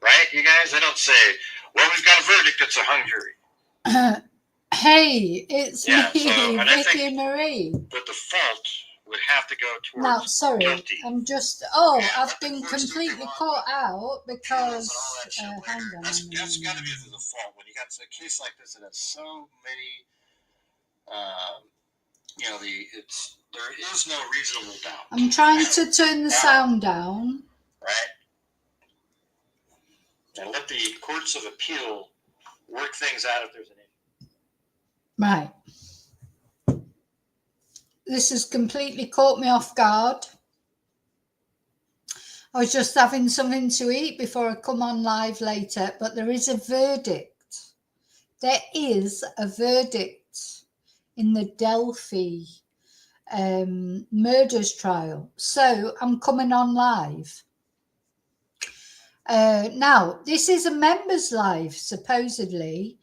Right, you guys? They don't say, well, we've got a verdict, it's a hung jury. Hey, it's Yeah, me, so, and I Vicki think Marie. the default would have to go towards Now, sorry, guilty. I'm just, Yeah, I've let the been courts do what they completely want caught with out because, and all that shit hang later. on. That's got to be the default when you got a case like this that has so many, you know, there is no reasonable doubt. I'm trying to turn the sound down. Right? And let the courts of appeal work things out if there's an issue. Right. This has completely caught me off guard. I was just having something to eat before I come on live later, but there is a verdict. There is a verdict in the Delphi murders trial. So I'm coming on live. Now, this is a members live, supposedly.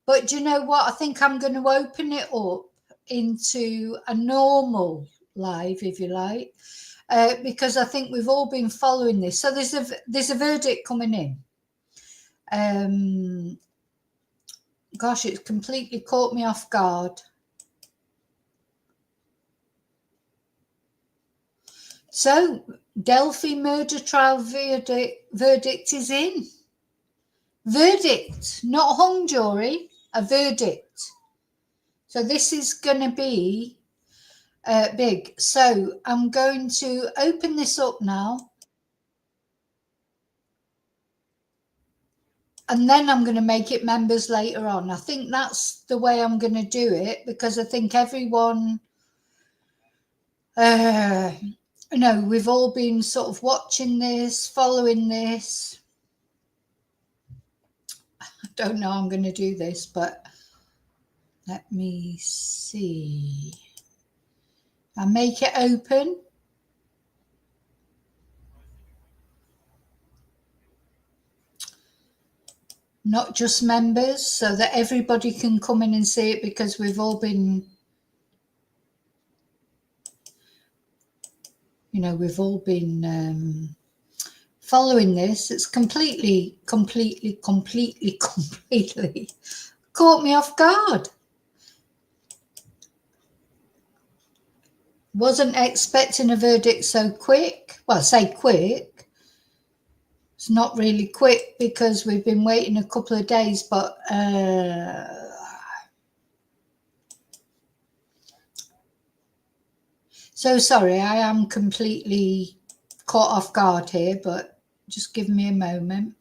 But do you know what? I think I'm going to open it up into a normal live, if you like, because I think we've all been following this. So there's a verdict coming in. Gosh, it's completely caught me off guard. So Delphi murder trial verdict is in. Verdict, not hung jury, a verdict. So this is going to be big. So I'm going to open this up now. And then I'm going to make it members later on. I think that's the way I'm going to do it because I think everyone, you know, we've all been sort of watching this, following this. I don't know how I'm going to do this, but let me see. I'll make it open. Not just members, so that everybody can come in and see it because we've all been, you know, we've all been following this. It's completely caught me off guard. Wasn't expecting a verdict so quick. Well, I say quick. It's not really quick because we've been waiting a couple of days, but so sorry, I am completely caught off guard here, but just give me a moment.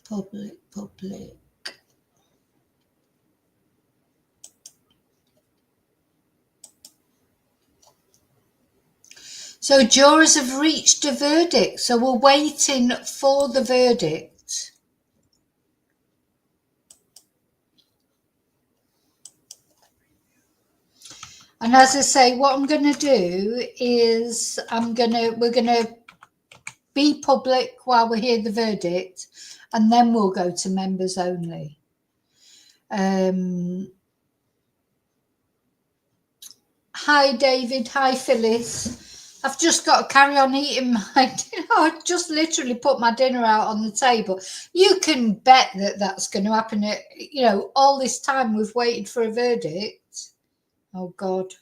Public. So jurors have reached a verdict. So we're waiting for the verdict. And as I say, what I'm going to do is we're going to be public while we hear the verdict, and then we'll go to members only. Hi, David. Hi, Phyllis. I've just got to carry on eating my dinner. I just literally put my dinner out on the table. You can bet that that's going to happen. You know, all this time we've waited for a verdict. Oh, God.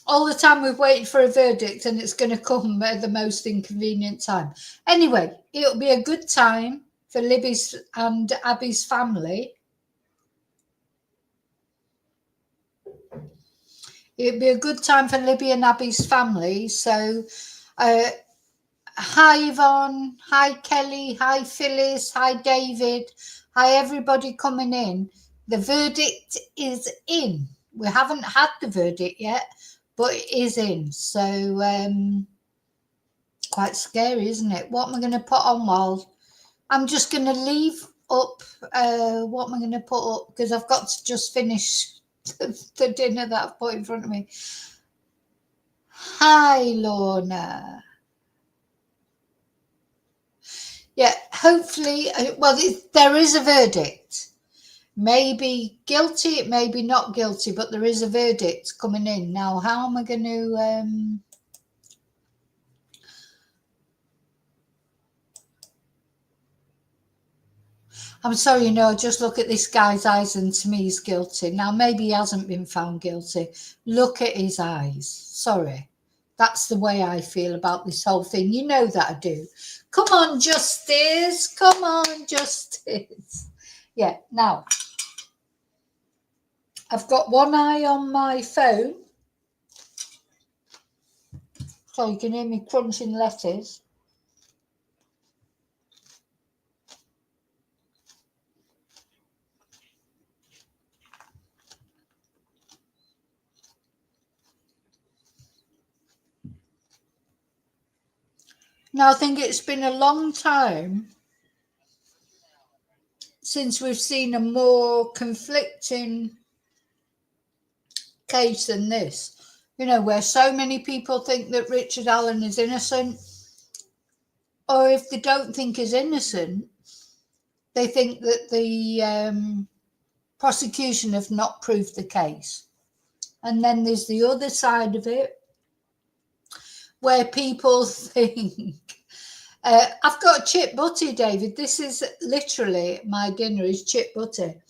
All the time we've waited for a verdict and it's going to come at the most inconvenient time. Anyway, it'll be a good time for Libby's and Abby's family. It'd be a good time for Libby and Abby's family. So, hi Yvonne, hi Kelly, hi Phyllis, hi David, hi everybody coming in. The verdict is in. We haven't had the verdict yet, but it is in. So, quite scary, isn't it? What am I going to put on while I'm just going to leave up? What am I going to put up? Because I've got to just finish the dinner that I've put in front of me. Hi, Lorna. Yeah, hopefully, well, there is a verdict. Maybe guilty, maybe not guilty, but there is a verdict coming in. Now, how am I going to... I'm sorry, just look at this guy's eyes and to me he's guilty. Now, maybe he hasn't been found guilty. Look at his eyes. Sorry. That's the way I feel about this whole thing. You know that I do. Come on, Justice. Come on, Justice. Yeah, now, I've got one eye on my phone. So you can hear me crunching letters. Now, I think it's been a long time since we've seen a more conflicting case than this. Where so many people think that Richard Allen is innocent, or if they don't think he's innocent, they think that the prosecution have not proved the case. And then there's the other side of it, where people think, I've got chip butty, David. This is literally my dinner is chip butty.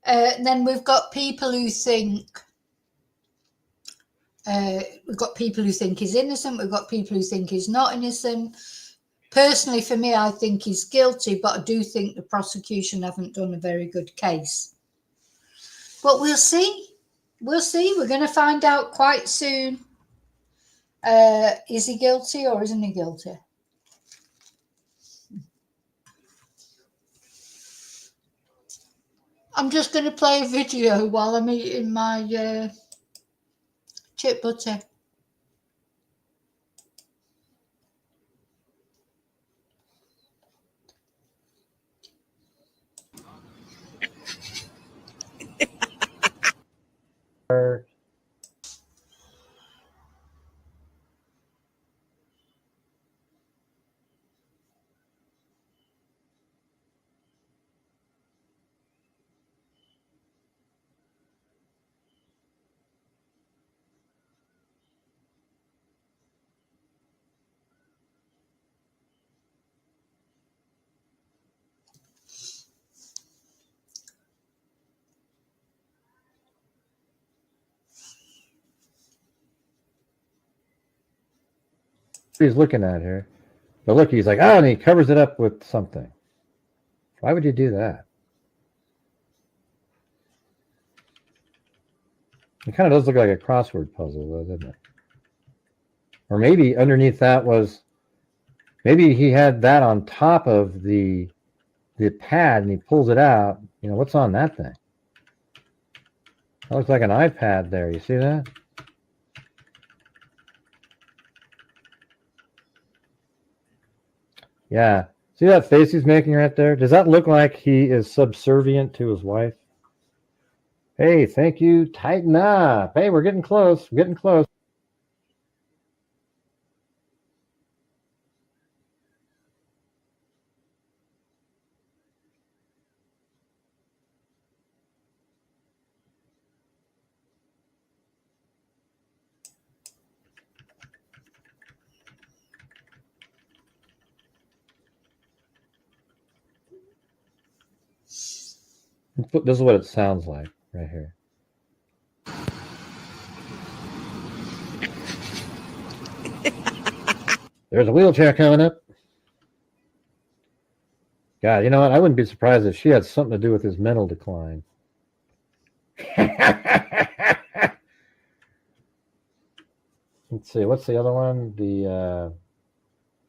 And then we've got people who think, we've got people who think he's innocent. We've got people who think he's not innocent. Personally, for me, I think he's guilty, but I do think the prosecution haven't done a very good case. But we'll see. We'll see. We're going to find out quite soon. Is he guilty or isn't he guilty? I'm just going to play a video while I'm eating my chip butter. He's looking at her, but look, he's like, oh, and he covers it up with something. Why would you do that? It kind of does look like a crossword puzzle, though, doesn't it? Or maybe underneath that was, maybe he had that on top of the pad and he pulls it out. What's on that thing? That looks like an iPad there. You see that? Yeah. See that face he's making right there? Does that look like he is subservient to his wife? Hey, thank you. Tighten up. Hey, we're getting close. We're getting close. This is what it sounds like right here. There's a wheelchair coming up. God, you know what? I wouldn't be surprised if she had something to do with his mental decline. Let's see, what's the other one?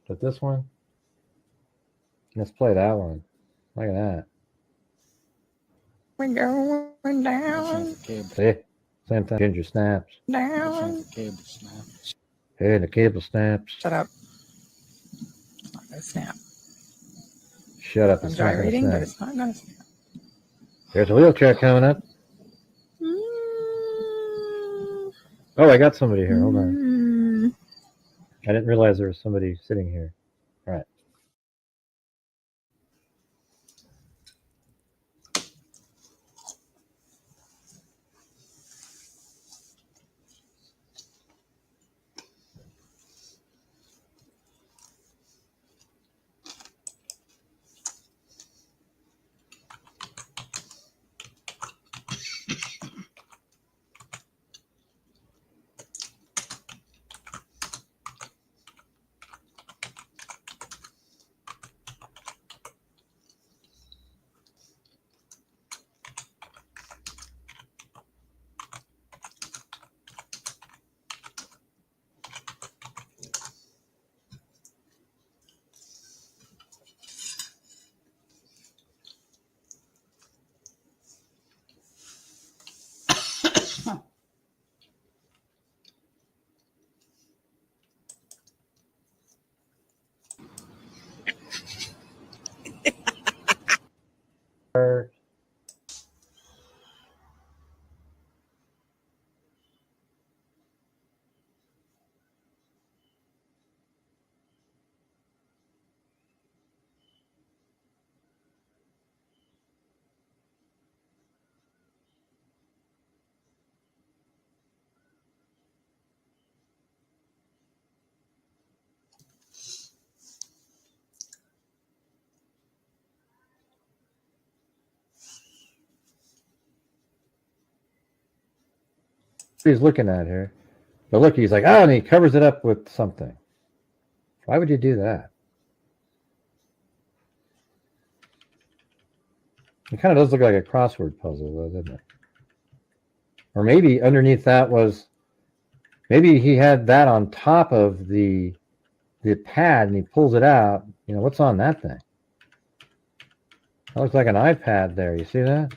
But this one? Let's play that one. Look at that. We're going down, See? Same thing. Ginger snaps. down. Hey, the cable snaps. Shut up. It's not gonna snap. Shut up. I'm It's not gonna gyrating, but snap. it's not gonna snap. There's a wheelchair coming up. Oh, I got somebody here. Hold on. I didn't realize there was somebody sitting here. All right. He's looking at her. But look, he's like, oh, and he covers it up with something. Why would you do that? It kind of does look like a crossword puzzle, though, doesn't it? Or maybe underneath that was, maybe he had that on top of the pad and he pulls it out. You know, what's on that thing? That looks like an iPad there. You see that?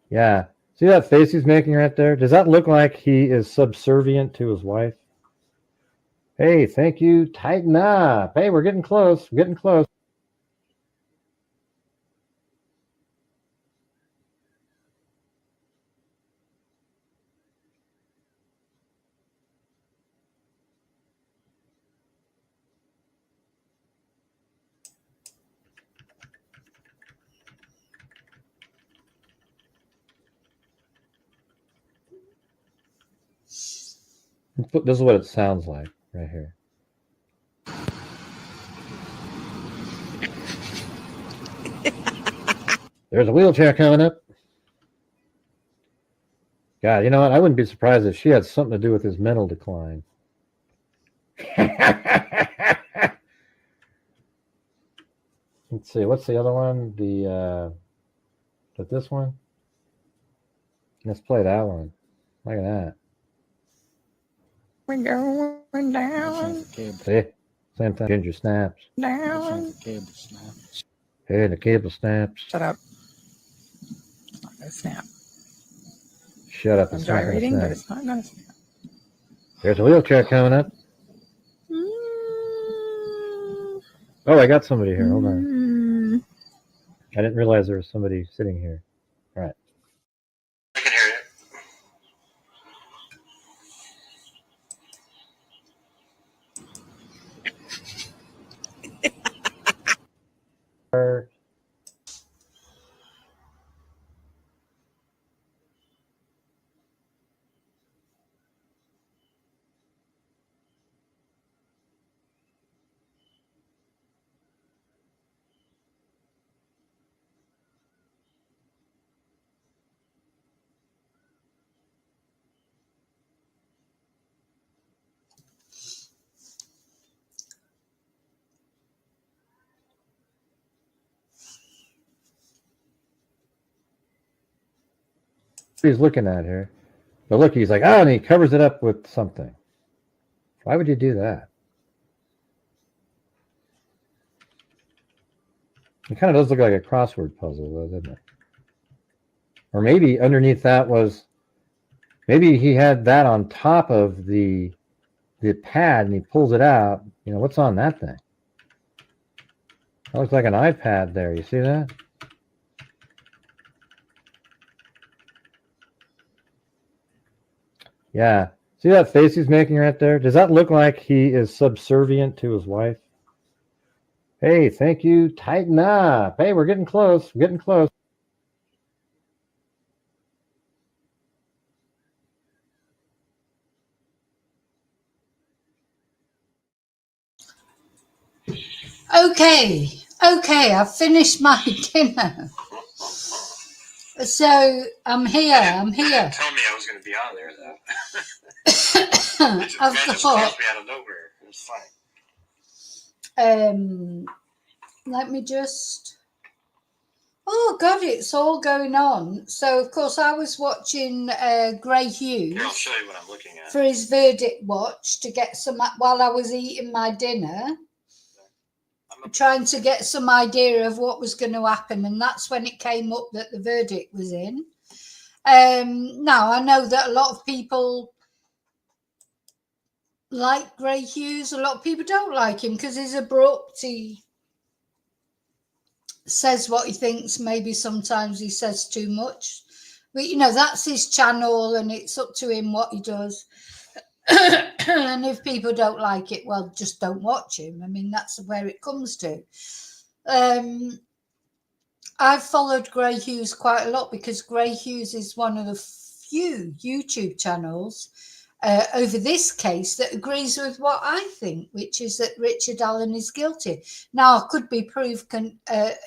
Yeah. See that face he's making right there? Does that look like he is subservient to his wife? Hey, thank you. Tighten up. Hey, we're getting close. We're getting close. This is what it sounds like right here. There's a wheelchair coming up. God, you know what? I wouldn't be surprised if she had something to do with his mental decline. Let's see, what's the other one? But this one? Let's play that one. Look at that. We're going down, See? Same thing. Ginger snaps. down. Hey, the cable snaps. Shut up. It's not gonna snap. Shut up. I'm It's not gonna gyrating, but snap. it's not gonna snap. There's a wheelchair coming up. Oh, I got somebody here. Hold on. I didn't realize there was somebody sitting here. All right. I can hear you. he's looking at here. But look, he's like, oh, and he covers it up with something. Why would you do that? It kind of does look like a crossword puzzle, though, doesn't it? Or maybe underneath that was, maybe he had that on top of the pad and he pulls it out. You know, what's on that thing? That looks like an iPad there. You see that? Yeah. See that face he's making right there? Does that look like he is subservient to his wife? Hey, thank you. Tighten up. Hey, we're getting close. We're getting close. Okay, I've finished my dinner. So I'm here. Tell me I was going to be on there, though. I've just got. crossed me out of nowhere. It was funny. Let me just. Oh God, it's all going on. So of course I was watching Gray Hughes. Here, I'll show you what I'm looking at. For his verdict watch to get some while I was eating my dinner. Trying to get some idea of what was going to happen, and that's when it came up that the verdict was in. Now I know that a lot of people like Gray Hughes, a lot of people don't like him because he's abrupt. He says what he thinks. Maybe sometimes he says too much, but you know, that's his channel and it's up to him what he does. And if people don't like it, well, just don't watch him. I mean, that's where it comes to. I've followed Gray Hughes quite a lot because Gray Hughes is one of the few YouTube channels over this case that agrees with what I think, which is that Richard Allen is guilty. Now, could be proven,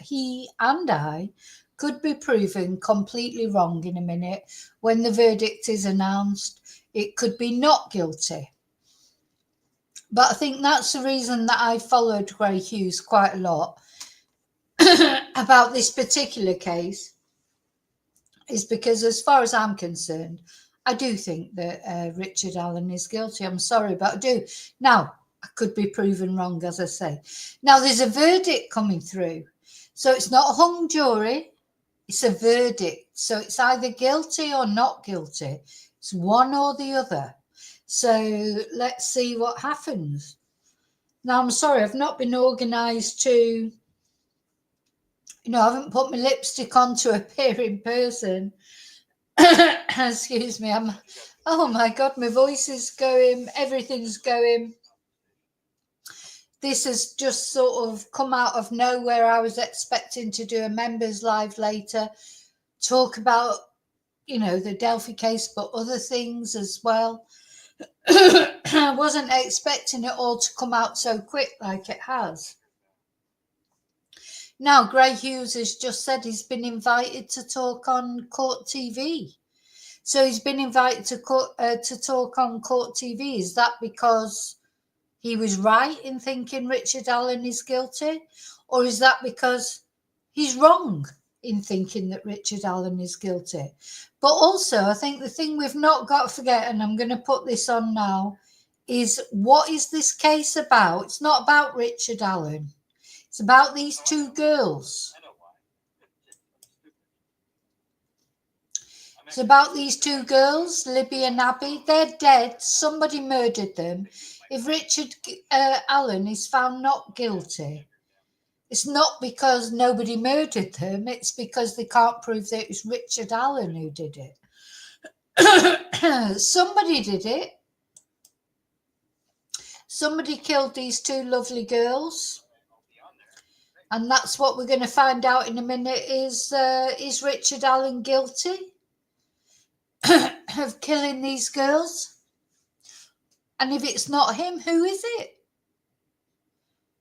he and I could be proven completely wrong in a minute when the verdict is announced. It could be not guilty. But I think that's the reason that I followed Gray Hughes quite a lot about this particular case, is because as far as I'm concerned, I do think that Richard Allen is guilty. I'm sorry, but I do. Now, I could be proven wrong, as I say. Now, there's a verdict coming through. So it's not a hung jury. It's a verdict. So it's either guilty or not guilty. It's one or the other. So let's see what happens. Now, I'm sorry, I've not been organised to, I haven't put my lipstick on to appear in person. Excuse me. Oh my God, my voice is going, everything's going. This has just sort of come out of nowhere. I was expecting to do a members live later, talk about, the Delphi case, but other things as well. I wasn't expecting it all to come out so quick like it has. Now, Gray Hughes has just said he's been invited to talk on Court TV. So he's been invited to talk on Court TV. Is that because he was right in thinking Richard Allen is guilty? Or is that because he's wrong in thinking that Richard Allen is guilty? But also, I think the thing we've not got to forget, and I'm going to put this on now, is what is this case about? It's not about Richard Allen. It's about these two girls. It's about these two girls, Libby and Abby. They're dead. Somebody murdered them. If Richard Allen is found not guilty, it's not because nobody murdered them. It's because they can't prove that it was Richard Allen who did it. Somebody did it. Somebody killed these two lovely girls. And that's what we're going to find out in a minute. Is Richard Allen guilty of killing these girls? And if it's not him, who is it?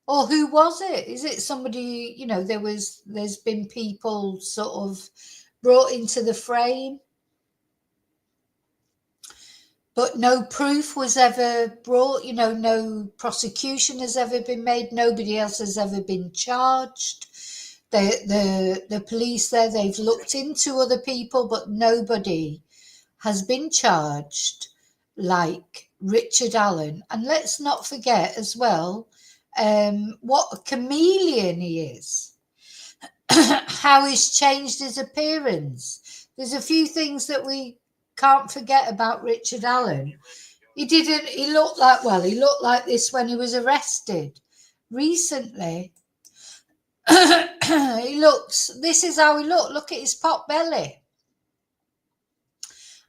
Or who was it? Is it somebody, there's been people sort of brought into the frame, but no proof was ever brought, no prosecution has ever been made. Nobody else has ever been charged. The police there, they've looked into other people, but nobody has been charged like Richard Allen. And let's not forget as well what a chameleon he is, how he's changed his appearance. There's a few things that we can't forget about Richard Allen. He looked like this when he was arrested recently. This is how he looked. Look at his pot belly.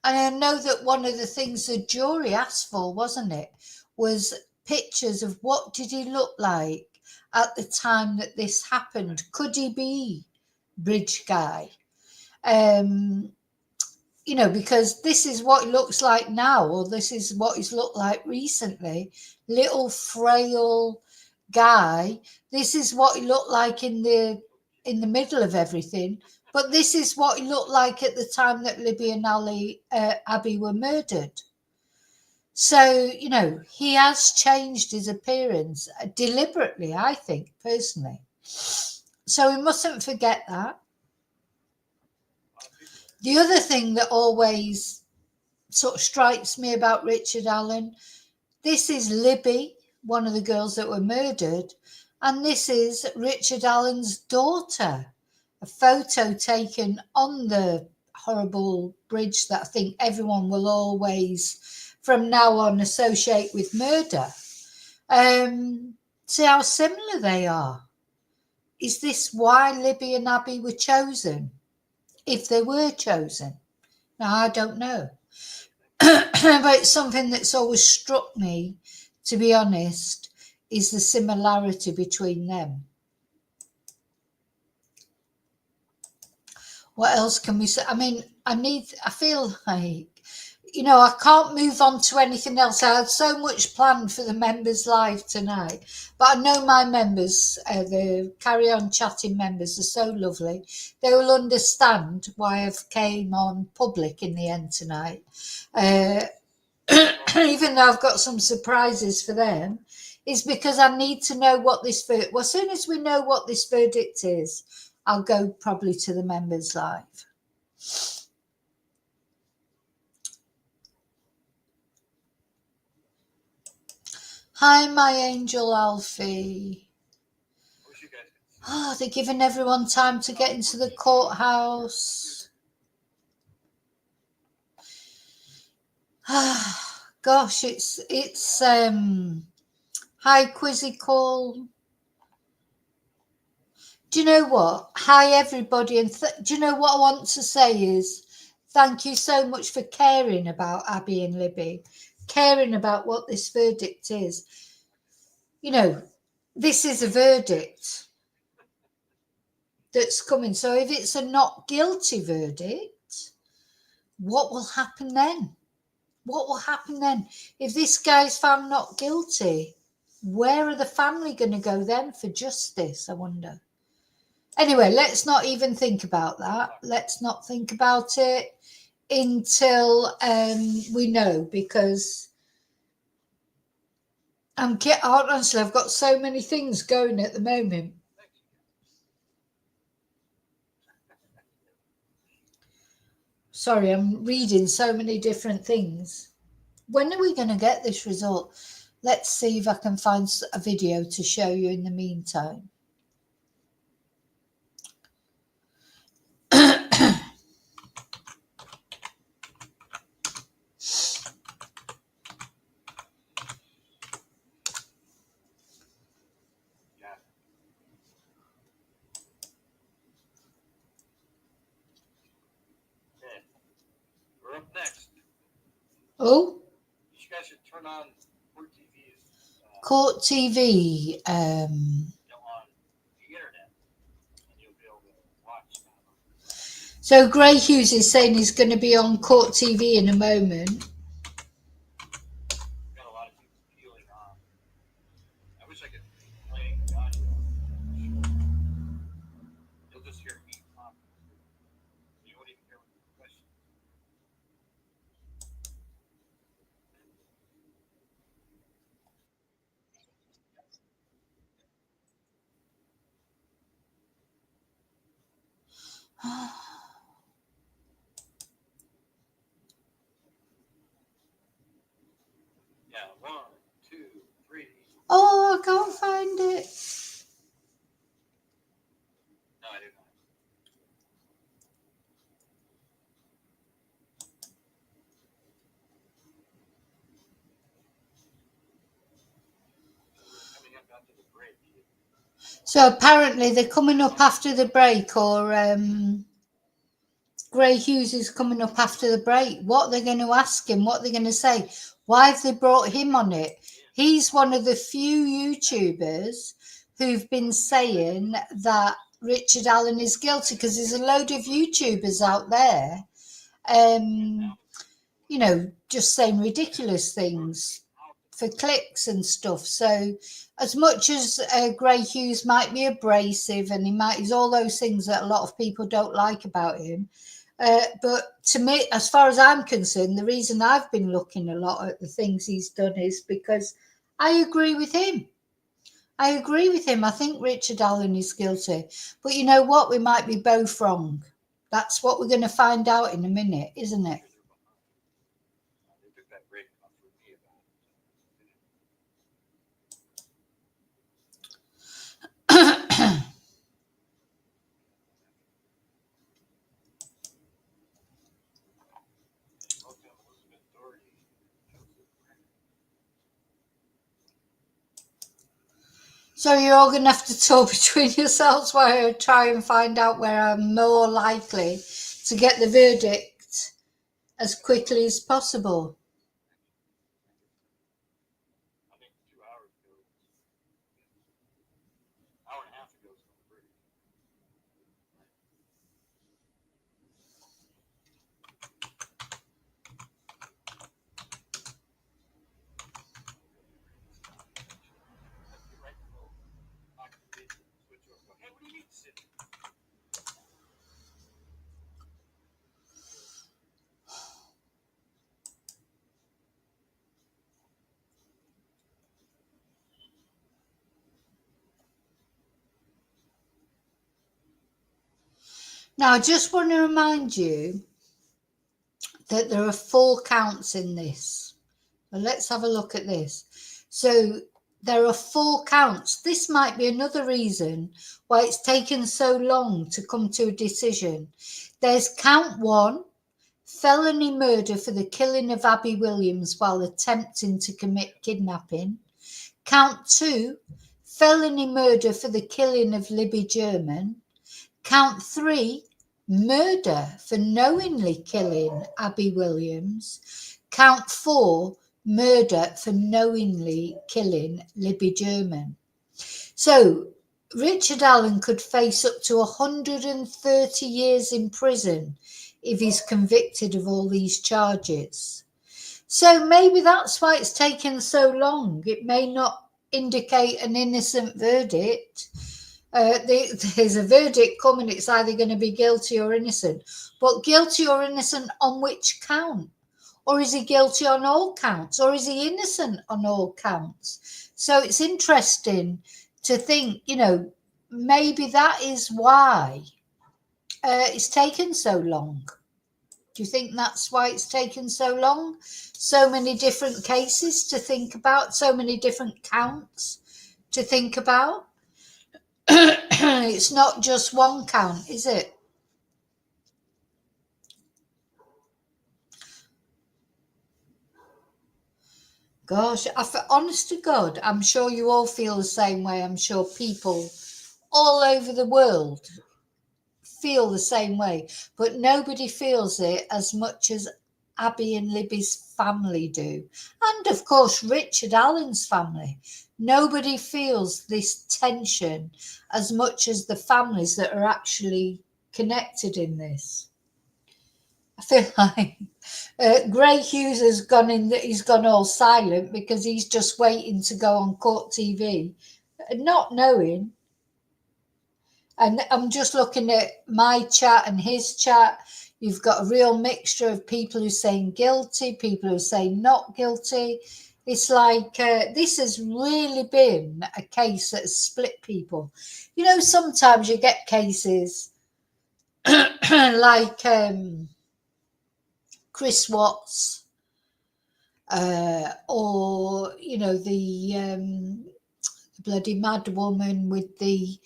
And I know that one of the things the jury asked for, wasn't it, was pictures of what did he look like at the time that this happened. Could he be Bridge Guy? Because this is what he looks like now, or this is what he's looked like recently. Little frail guy. This is what he looked like in the middle of everything. But this is what he looked like at the time that Libby and Abby were murdered. So, he has changed his appearance deliberately, I think, personally. So we mustn't forget that. The other thing that always sort of strikes me about Richard Allen, this is Libby, one of the girls that were murdered, and this is Richard Allen's daughter. A photo taken on the horrible bridge that I think everyone will always, from now on, associate with murder. See how similar they are. Is this why Libby and Abby were chosen? If they were chosen? Now, I don't know. But it's something that's always struck me, to be honest, is the similarity between them. What else can we say? I mean, I feel like, I can't move on to anything else. I had so much planned for the members live tonight, but I know my members, the Carry On Chatting members, are so lovely. They will understand why I've came on public in the end tonight. Even though I've got some surprises for them, is because I need to know what this verdict. Well, as soon as we know what this verdict is, I'll go probably to the members live. Hi, my angel Alfie. Oh, they're giving everyone time to get into the courthouse. Gosh, it's hi Quizzical. Do you know what? Hi everybody, and do you know what I want to say is thank you so much for caring about Abby and Libby, caring about what this verdict is. This is a verdict that's coming. So if it's a not guilty verdict, what will happen then? What will happen then? If this guy's found not guilty, where are the family going to go then for justice, I wonder? Anyway, let's not even think about that. Let's not think about it until we know, because honestly, I've got so many things going at the moment. Sorry, I'm reading so many different things. When are we going to get this result? Let's see if I can find a video to show you in the meantime. We're up next. Oh? You guys should turn on Court TV. Court TV. On the internet, and you'll be able to watch. So Gray Hughes is saying he's going to be on Court TV in a moment. Got a lot of people peeling on. I wish I could play the audio. You'll just hear me talk. You won't even hear the question. Yeah, 1, 2, 3. Oh, I can't find it. No, I do not. Coming up after the break. So apparently they're coming up after the break, or Gray Hughes is coming up after the break. What they're going to ask him, what they're going to say. Why have they brought him on it? He's one of the few YouTubers who've been saying that Richard Allen is guilty, because there's a load of YouTubers out there, you know, just saying ridiculous things for clicks and stuff. So as much as Gray Hughes might be abrasive, and he's all those things that a lot of people don't like about him, but to me, as far as I'm concerned, the reason I've been looking a lot at the things he's done is because I agree with him. I agree with him. I think Richard Allen is guilty. But you know what? We might be both wrong. That's what we're going to find out in a minute, isn't it? They took that break off with me about it. So you're all going to have to talk between yourselves while I try and find out where I'm more likely to get the verdict as quickly as possible. I think 2 hours ago. Hour and a half ago was the break. Hey, what do you mean sit? Now, I just want to remind you that there are 4 counts in this. Well, let's have a look at this. So there are 4 counts. This might be another reason why it's taken so long to come to a decision. There's count 1, felony murder for the killing of Abby Williams while attempting to commit kidnapping. Count 2, felony murder for the killing of Libby German. Count 3, murder for knowingly killing Abby Williams. Count 4, murder for knowingly killing Libby German. So Richard Allen could face up to 130 years in prison if he's convicted of all these charges. So maybe that's why it's taken so long. It may not indicate an innocent verdict. There's a verdict coming. It's either going to be guilty or innocent. But guilty or innocent on which count? Or is he guilty on all counts? Or is he innocent on all counts? So it's interesting to think, you know, maybe that is why it's taken so long. Do you think that's why it's taken so long? So many different cases to think about, so many different counts to think about. It's not just one count, is it? Gosh, honest to God, I'm sure you all feel the same way. I'm sure people all over the world feel the same way, but nobody feels it as much as Abby and Libby's family do. And of course, Richard Allen's family. Nobody feels this tension as much as the families that are actually connected in this. I feel like Gray Hughes has gone in, he's gone all silent because he's just waiting to go on court TV, not knowing. And I'm just looking at my chat and his chat. You've got a real mixture of people who are saying guilty, people who are saying not guilty. It's like this has really been a case that has split people. You know, sometimes you get cases like Chris Watts, or the bloody mad woman with the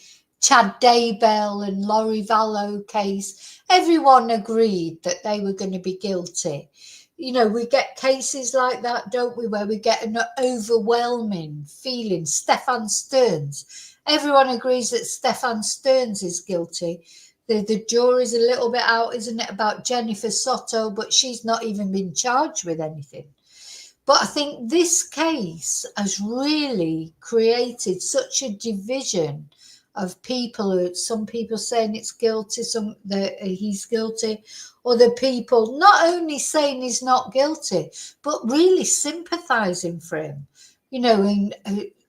Chad Daybell and Laurie Vallow case. Everyone agreed that they were going to be guilty. We get cases like that, don't we, where we get an overwhelming feeling. Stefan Stearns. Everyone agrees that Stefan Stearns is guilty. The jury's a little bit out, isn't it, about Jennifer Soto, but she's not even been charged with anything. But I think this case has really created such a division of people. Some people saying it's guilty, some that he's guilty, other people not only saying he's not guilty, but really sympathising for him. And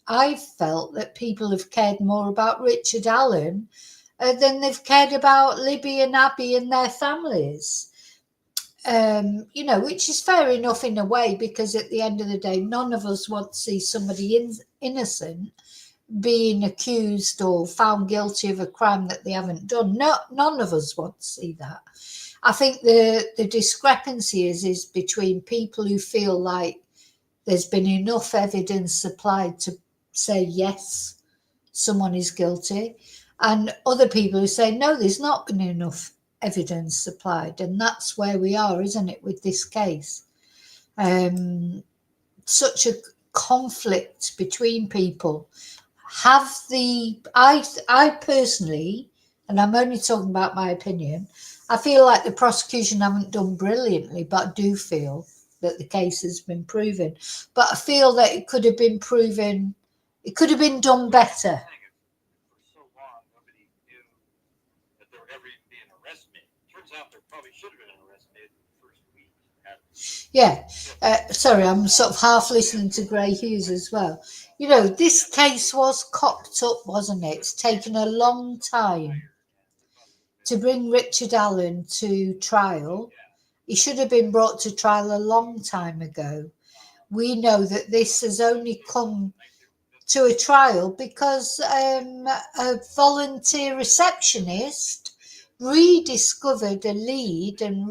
I felt that people have cared more about Richard Allen than they've cared about Libby and Abby and their families. Which is fair enough in a way, because at the end of the day, none of us want to see somebody innocent being accused or found guilty of a crime that they haven't done. No, none of us want to see that. I think the discrepancy is between people who feel like there's been enough evidence supplied to say yes, someone is guilty, and other people who say no, there's not been enough evidence supplied. And that's where we are, isn't it, with this case? Such a conflict between people. I personally, and I'm only talking about my opinion, I feel like the prosecution haven't done brilliantly, but I do feel that the case has been proven. But I feel that it could have been proven, it could have been done better. For so long, nobody knew that there would ever even be an arrest made. Turns out there probably should have been an arrest made in the first week. Yeah, sorry, I'm sort of half listening to Gray Hughes as well. This case was cocked up, wasn't it? It's taken a long time to bring Richard Allen to trial. He should have been brought to trial a long time ago. We know that this has only come to a trial because a volunteer receptionist rediscovered a lead and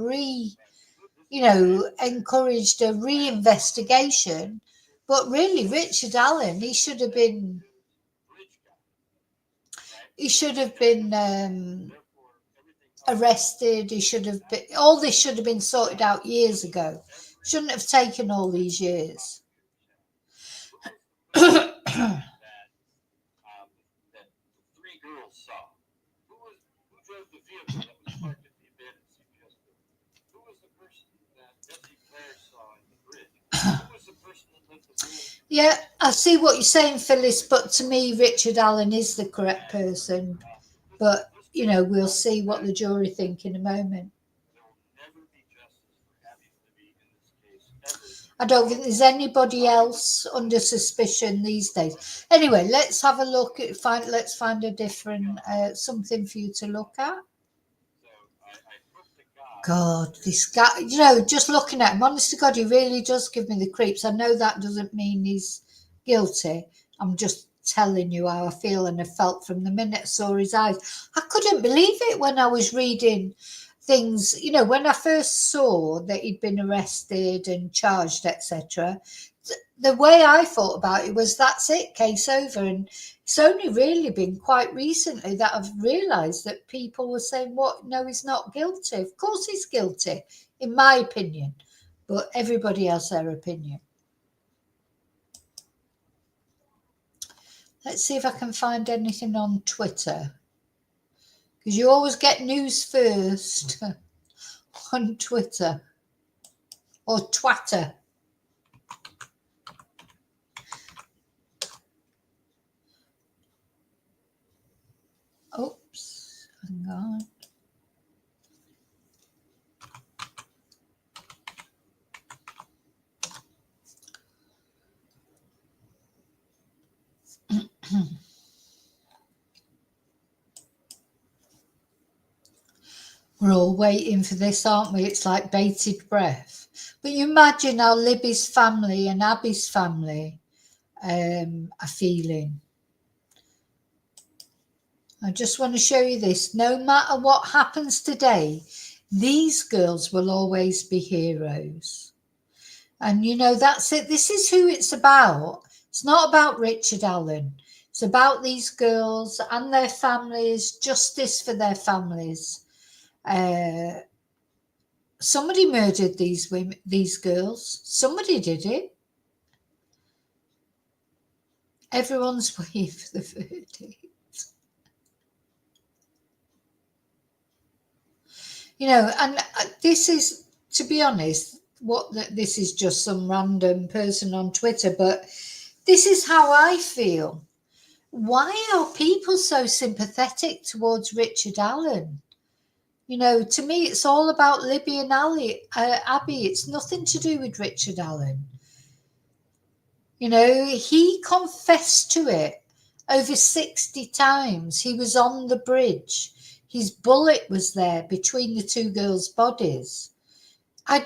encouraged a re-investigation. But really, Richard Allen, he should have been arrested. He should have been, all this should have been sorted out years ago. Shouldn't have taken all these years. That three girls saw. Who drove the vehicle that was parked at the abandoned CPS building? Who was the person that Betsy Clare saw in the bridge? Who was the person that lived the building? Yeah, I see what you're saying, Phyllis, but to me, Richard Allen is the correct person. But, we'll see what the jury think in a moment. There will never be justice for Abby Libby in this case, ever. I don't think there's anybody else under suspicion these days. Anyway, let's have a look at let's find a different something for you to look at. God, this guy, just looking at him, honest to God, he really does give me the creeps. I know that doesn't mean he's guilty. I'm just telling you how I feel and have felt from the minute I saw his eyes. I couldn't believe it when I was reading things, when I first saw that he'd been arrested and charged, etc. The way I thought about it was, that's it, case over. And it's only really been quite recently that I've realised that people were saying, what? No, he's not guilty. Of course he's guilty, in my opinion. But everybody has their opinion. Let's see if I can find anything on Twitter. Because you always get news first on Twitter. Or Twatter. Oops, hang on. We're all waiting for this, aren't we? It's like bated breath. But you imagine how Libby's family and Abby's family are feeling. I just want to show you this. No matter what happens today, these girls will always be heroes. And you know, that's it. This is who it's about. It's not about Richard Allen. It's about these girls and their families, justice for their families. Somebody murdered these women, these girls. Somebody did it. Everyone's waiting for the verdict. You know, and this is, to be honest, this is just some random person on Twitter, but this is how I feel. Why are people so sympathetic towards Richard Allen? You know, to me, it's all about Libby and Abby. It's nothing to do with Richard Allen. You know, he confessed to it over 60 times. He was on the bridge. His bullet was there between the two girls' bodies. I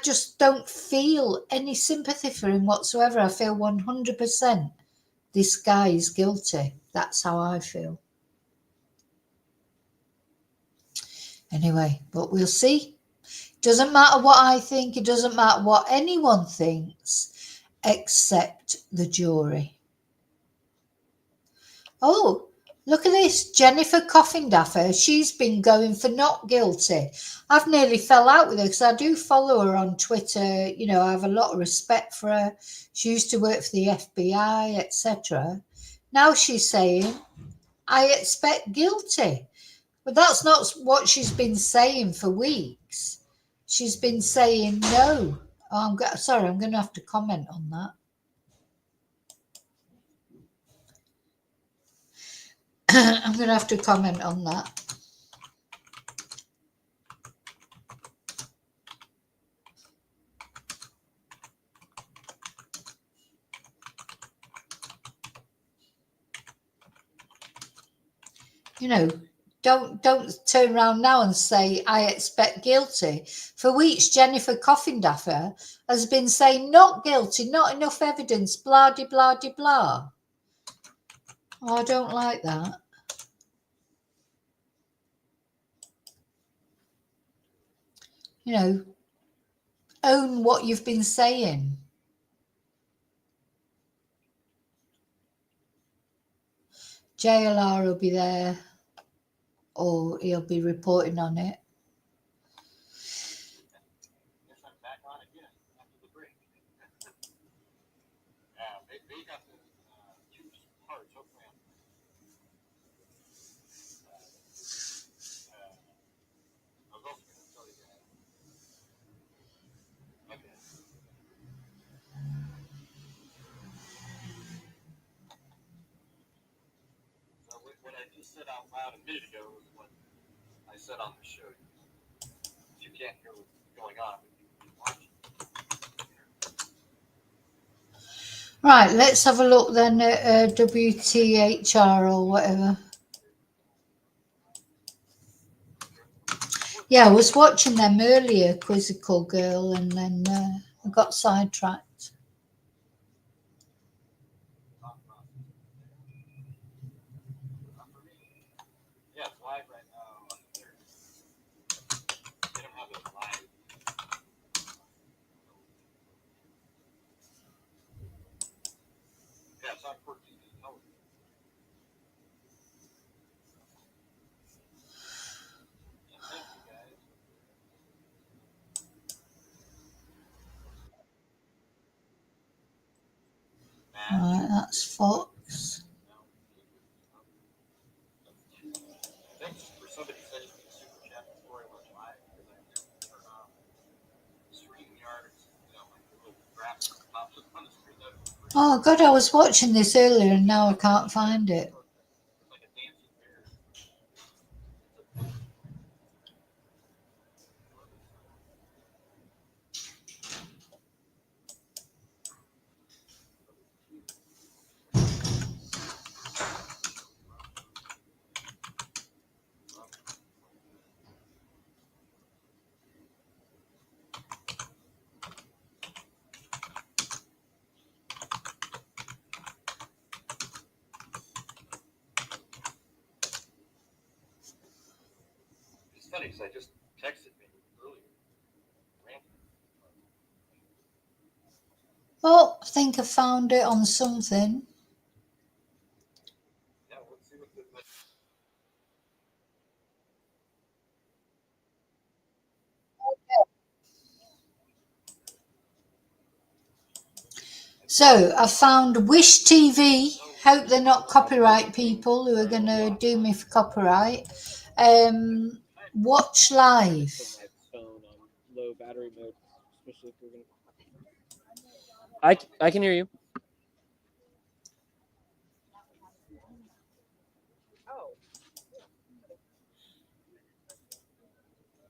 just don't feel any sympathy for him whatsoever. I feel 100% this guy is guilty. That's how I feel. Anyway, but we'll see. Doesn't matter what I think. It doesn't matter what anyone thinks except the jury. Oh, look at this. Jennifer Coffindaffer. She's been going for not guilty. I've nearly fell out with her because I do follow her on Twitter. You know, I have a lot of respect for her. She used to work for the FBI, etc. Now she's saying, I expect guilty. But that's not what she's been saying for weeks. She's been saying no. Oh, I'm going to have to comment on that. I'm going to have to comment on that. You know, don't turn around now and say, I expect guilty. For weeks, Jennifer Coffindaffer has been saying not guilty, not enough evidence, blah, de, blah, de, blah. Oh, I don't like that. You know, own what you've been saying. JLR will be there, or he'll be reporting on it. Guess I'm back on again after the break. They got the two parts. Hopefully, I was also going to tell you that. Okay. So what I just said out loud a minute ago was what I said on the show. If you can't hear what's going on, you can watch it. Right, let's have a look then at WTHR or whatever. Yeah, I was watching them earlier, Quizzical Girl, and then I got sidetracked. Yeah, it's live right now on the third. They don't have it live. Yeah, it's on Court TV television. And thank you guys. Right, that's Fox. Thanks for somebody sending me a super chat before I went live because I didn't turn off StreamYard. You know, like the little graphic pops up on the screen. Oh, God, I was watching this earlier and now I can't find it. It's like a dancing bear. funny because I just texted me earlier. Oh, I think I found it on something. Yeah, let's see what the So I found Wish TV. Hope they're not copyright people who are going to do me for copyright. Watch Live. Put my phone on low battery mode, especially if we're gonna. I can hear you.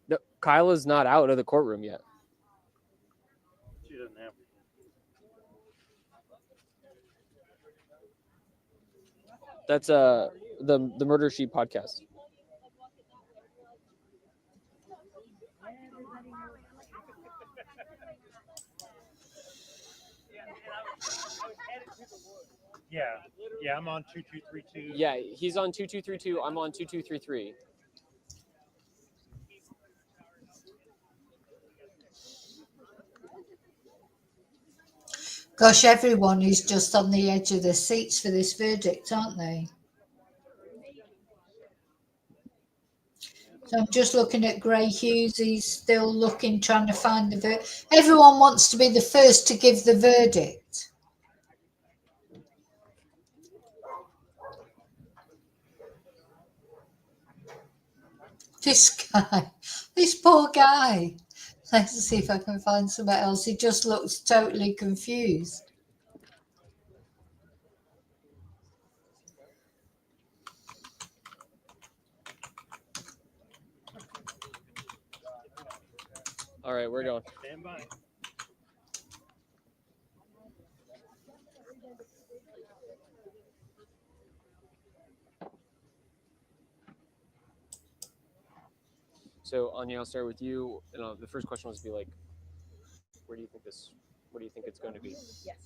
No, Kyla's not out of the courtroom yet. She doesn't have. That's the Murder Sheet podcast. Yeah, I'm on 2232. Yeah, he's on 2232. I'm on 2233. Gosh, everyone is just on the edge of their seats for this verdict, aren't they? So I'm just looking at Gray Hughes. He's still looking, trying to find the verdict. Everyone wants to be the first to give the verdict. This guy, this poor guy. Let's see if I can find somewhere else. He just looks totally confused. All right, we're going. Stand by. So Anya, I'll start with you. The first question was to be like, what do you think it's going to be? Yes.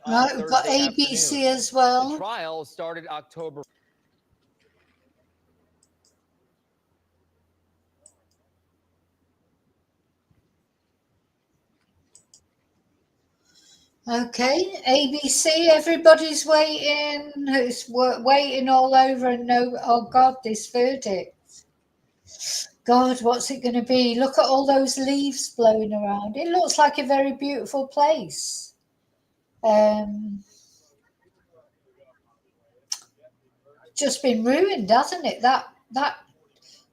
Right, we've got ABC as well. The trial started October. Okay, ABC, everybody's waiting. It's waiting all over and no, oh God, this verdict. God, what's it going to be? Look at all those leaves blowing around. It looks like a very beautiful place. Just been ruined, hasn't it? That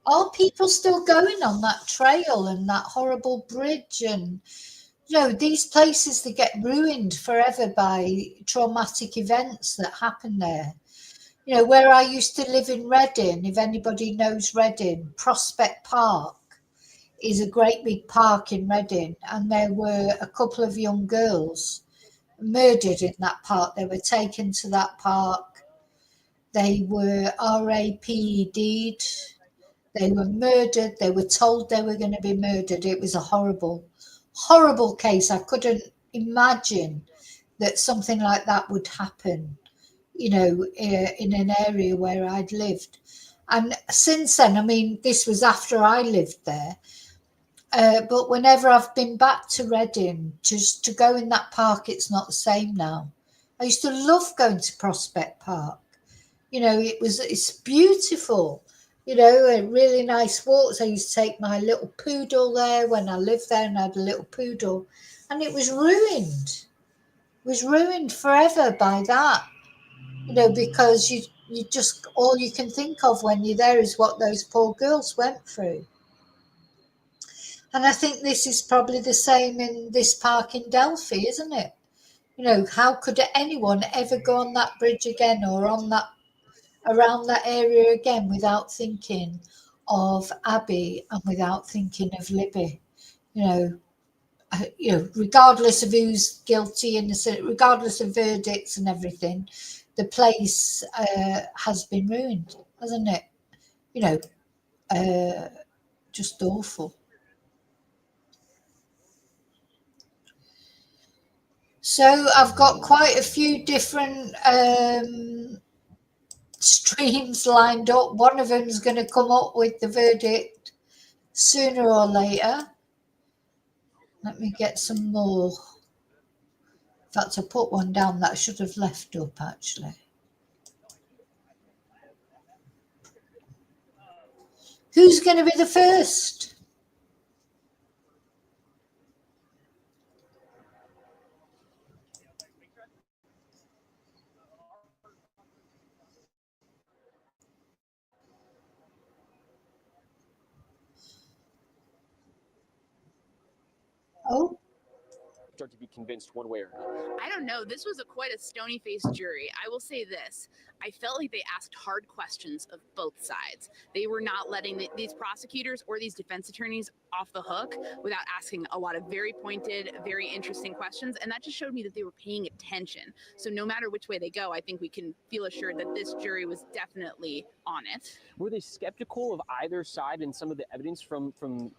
are people still going on that trail and that horrible bridge? And these places that get ruined forever by traumatic events that happen there. Where I used to live in Reading, if anybody knows Reading, Prospect Park is a great big park in Reading, and there were a couple of young girls murdered in that park. They were taken to that park. They were RAPD'd. They were murdered. They were told they were going to be murdered. It was a horrible, horrible case. I couldn't imagine that something like that would happen, in an area where I'd lived. And since then, I mean, this was after I lived there. But whenever I've been back to Reading, just to go in that park, it's not the same now. I used to love going to Prospect Park. It's beautiful. Really nice walks. I used to take my little poodle there when I lived there, and I had a little poodle, and it was ruined. It was ruined forever by that. Because you just, all you can think of when you're there is what those poor girls went through. And I think this is probably the same in this park in Delphi, isn't it? How could anyone ever go on that bridge again or on that, around that area again without thinking of Abby and without thinking of Libby? Regardless of who's guilty, innocent, regardless of verdicts and everything, the place has been ruined, hasn't it? Just awful. So I've got quite a few different streams lined up. One of them is going to come up with the verdict sooner or later. Let me get some more. In fact, I put one down that I should have left up actually. Who's going to be the first? Oh, Start to be convinced one way or another. I don't know. This was quite a stony-faced jury. I will say this. I felt like they asked hard questions of both sides. They were not letting these prosecutors or these defense attorneys off the hook without asking a lot of very pointed, very interesting questions. And that just showed me that they were paying attention. So no matter which way they go, I think we can feel assured that this jury was definitely on it. Were they skeptical of either side and some of the evidence from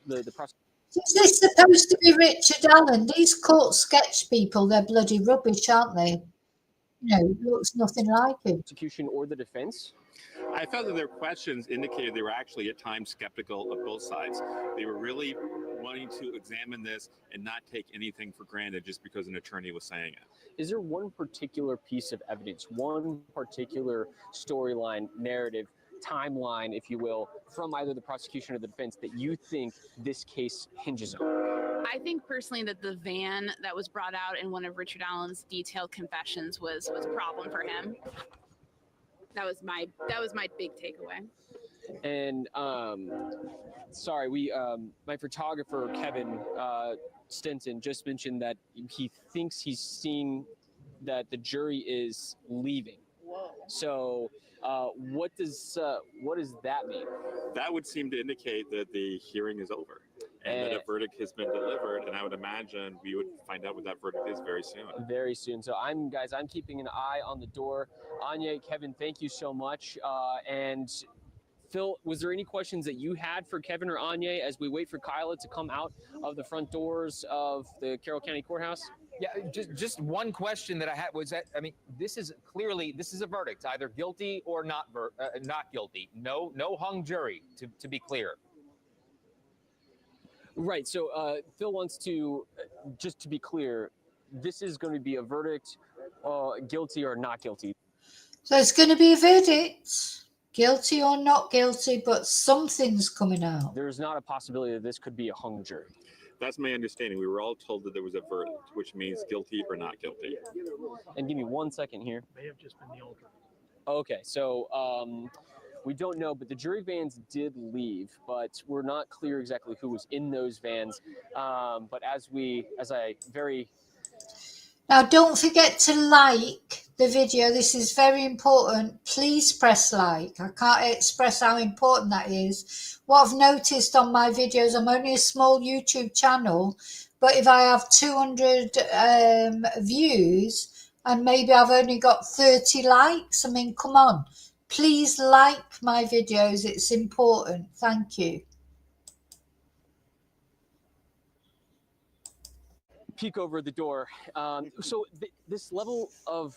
the prosecution? is this supposed to be Richard Allen? These court sketch people, they're bloody rubbish, aren't they? You know, it looks nothing like him. Prosecution or the defense? I felt that their questions indicated they were actually at times skeptical of both sides. They were really wanting to examine this and not take anything for granted just because an attorney was saying it. Is there one particular piece of evidence, one particular storyline, narrative, timeline, if you will, from either the prosecution or the defense that you think this case hinges on? I think personally that the van that was brought out in one of Richard Allen's detailed confessions was a problem for him. That was my big takeaway. And sorry, my photographer Kevin Stinson just mentioned that he thinks he's seen that the jury is leaving. Whoa. So what does that mean? That would seem to indicate that the hearing is over and that a verdict has been delivered. And I would imagine we would find out what that verdict is very soon. Very soon. So I'm keeping an eye on the door. Anya, Kevin, thank you so much. And Phil, was there any questions that you had for Kevin or Anya as we wait for Kyla to come out of the front doors of the Carroll County Courthouse? Yeah, just one question that I had was that, I mean, this is a verdict, either guilty or not guilty. No hung jury, to be clear. Right. So Phil wants to, just to be clear, this is going to be a verdict, guilty or not guilty. So it's going to be a verdict, guilty or not guilty, but something's coming out. There's not a possibility that this could be a hung jury. That's my understanding. We were all told that there was a verdict, which means guilty or not guilty. And give me 1 second here. May have just been the alternative. Okay, so we don't know, but the jury vans did leave, but we're not clear exactly who was in those vans. But Now, don't forget to like the video. This is very important. Please press like. I can't express how important that is. What I've noticed on my videos, I'm only a small YouTube channel, but if I have 200 views and maybe I've only got 30 likes, I mean, come on. Please like my videos. It's important. Thank you. peek over the door. So this level of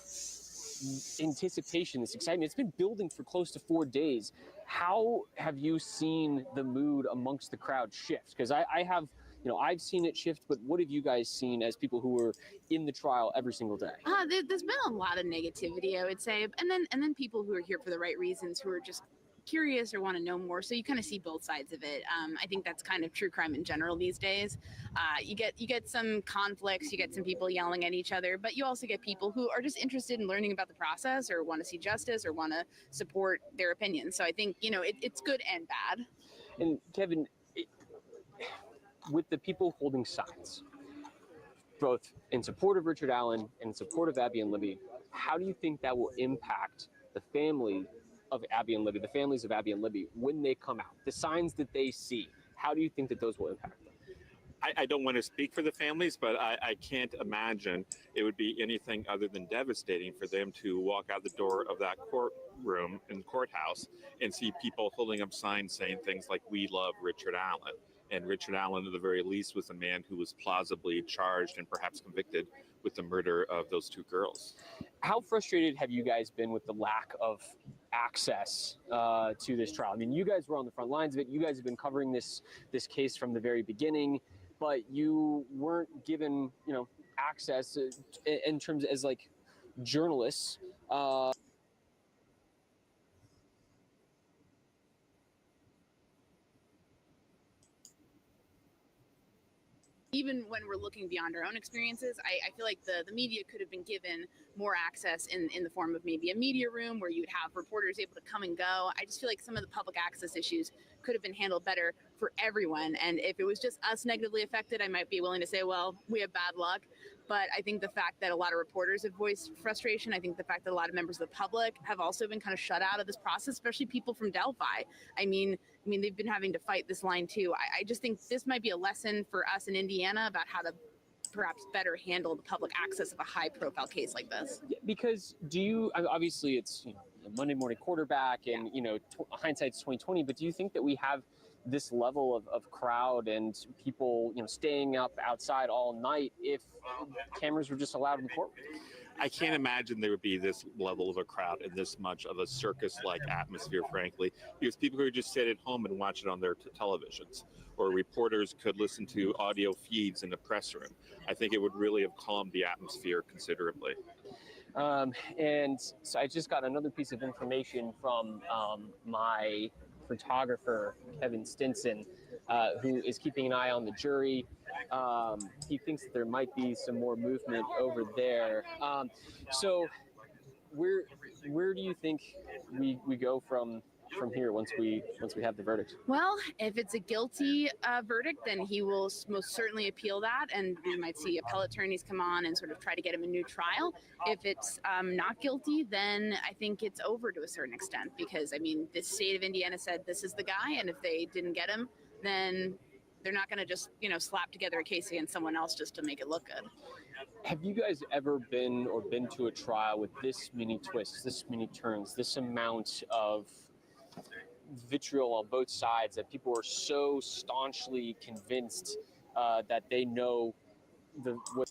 anticipation, this excitement, it's been building for close to 4 days. How have you seen the mood amongst the crowd shift? Because I have, I've seen it shift, but what have you guys seen as people who were in the trial every single day? There's been a lot of negativity, I would say, and then people who are here for the right reasons, who are just curious or want to know more. So you kind of see both sides of it. I think that's kind of true crime in general these days. You get some conflicts, you get some people yelling at each other, but you also get people who are just interested in learning about the process or want to see justice or want to support their opinions. So I think, it's good and bad. And Kevin, with the people holding signs, both in support of Richard Allen and in support of Abby and Libby, how do you think that will impact the family of Abby and Libby, the families of Abby and Libby, when they come out? The signs that they see, how do you think that those will impact them? I don't want to speak for the families, but I can't imagine it would be anything other than devastating for them to walk out the door of that courtroom in the courthouse and see people holding up signs saying things like, "We love Richard Allen." And Richard Allen, at the very least, was a man who was plausibly charged and perhaps convicted with the murder of those two girls. How frustrated have you guys been with the lack of access to this trial? I mean, you guys were on the front lines of it. You guys have been covering this case from the very beginning, but you weren't given, access in terms as like journalists. Even when we're looking beyond our own experiences, I feel like the media could have been given more access in the form of maybe a media room where you'd have reporters able to come and go. I just feel like some of the public access issues could have been handled better for everyone. And if it was just us negatively affected, I might be willing to say, well, we have bad luck. But I think the fact that a lot of reporters have voiced frustration, I think the fact that a lot of members of the public have also been kind of shut out of this process, especially people from Delphi. I mean, they've been having to fight this line too. I just think this might be a lesson for us in Indiana about how to perhaps better handle the public access of a high profile case like this. Because obviously it's Monday morning quarterback and hindsight's 2020, but do you think that we have this level of crowd and people staying up outside all night if cameras were just allowed in the courtroom? I can't imagine there would be this level of a crowd and this much of a circus-like atmosphere, frankly, because people could just sit at home and watch it on their televisions, or reporters could listen to audio feeds in the press room. I think it would really have calmed the atmosphere considerably. And so I just got another piece of information from my photographer, Kevin Stinson, who is keeping an eye on the jury. He thinks that there might be some more movement over there. So where do you think we go from here once we have the verdict? Well, if it's a guilty verdict, then he will most certainly appeal that, and we might see appellate attorneys come on and sort of try to get him a new trial. If it's not guilty, then I think it's over to a certain extent, because the state of Indiana said this is the guy, and if they didn't get him, then they're not going to just slap together a case against someone else just to make it look good. Have you guys ever been to a trial with this many twists, this many turns, this amount of vitriol on both sides, that people are so staunchly convinced that they know what?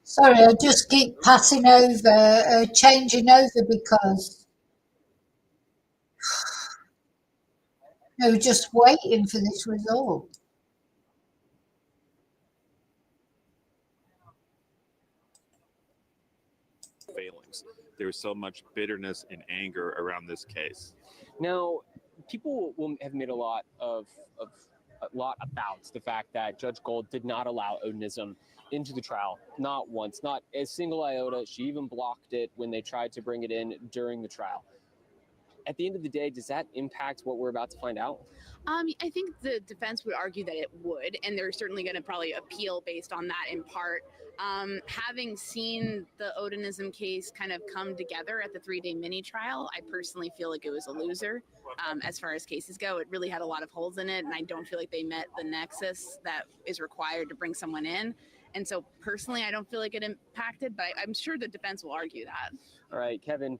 Sorry, I just keep passing over, changing over because they were just waiting for this result. Failings. There's so much bitterness and anger around this case. Now, people will have made a lot about the fact that Judge Gold did not allow Odinism into the trial, not once, not a single iota. She even blocked it when they tried to bring it in during the trial. At the end of the day, does that impact what we're about to find out? I think the defense would argue that it would, and they're certainly going to probably appeal based on that in part. Having seen the Odinism case kind of come together at the 3-day mini trial, I personally feel like it was a loser. As far as cases go, it really had a lot of holes in it, and I don't feel like they met the nexus that is required to bring someone in. And so personally, I don't feel like it impacted, but I'm sure the defense will argue that. All right, Kevin,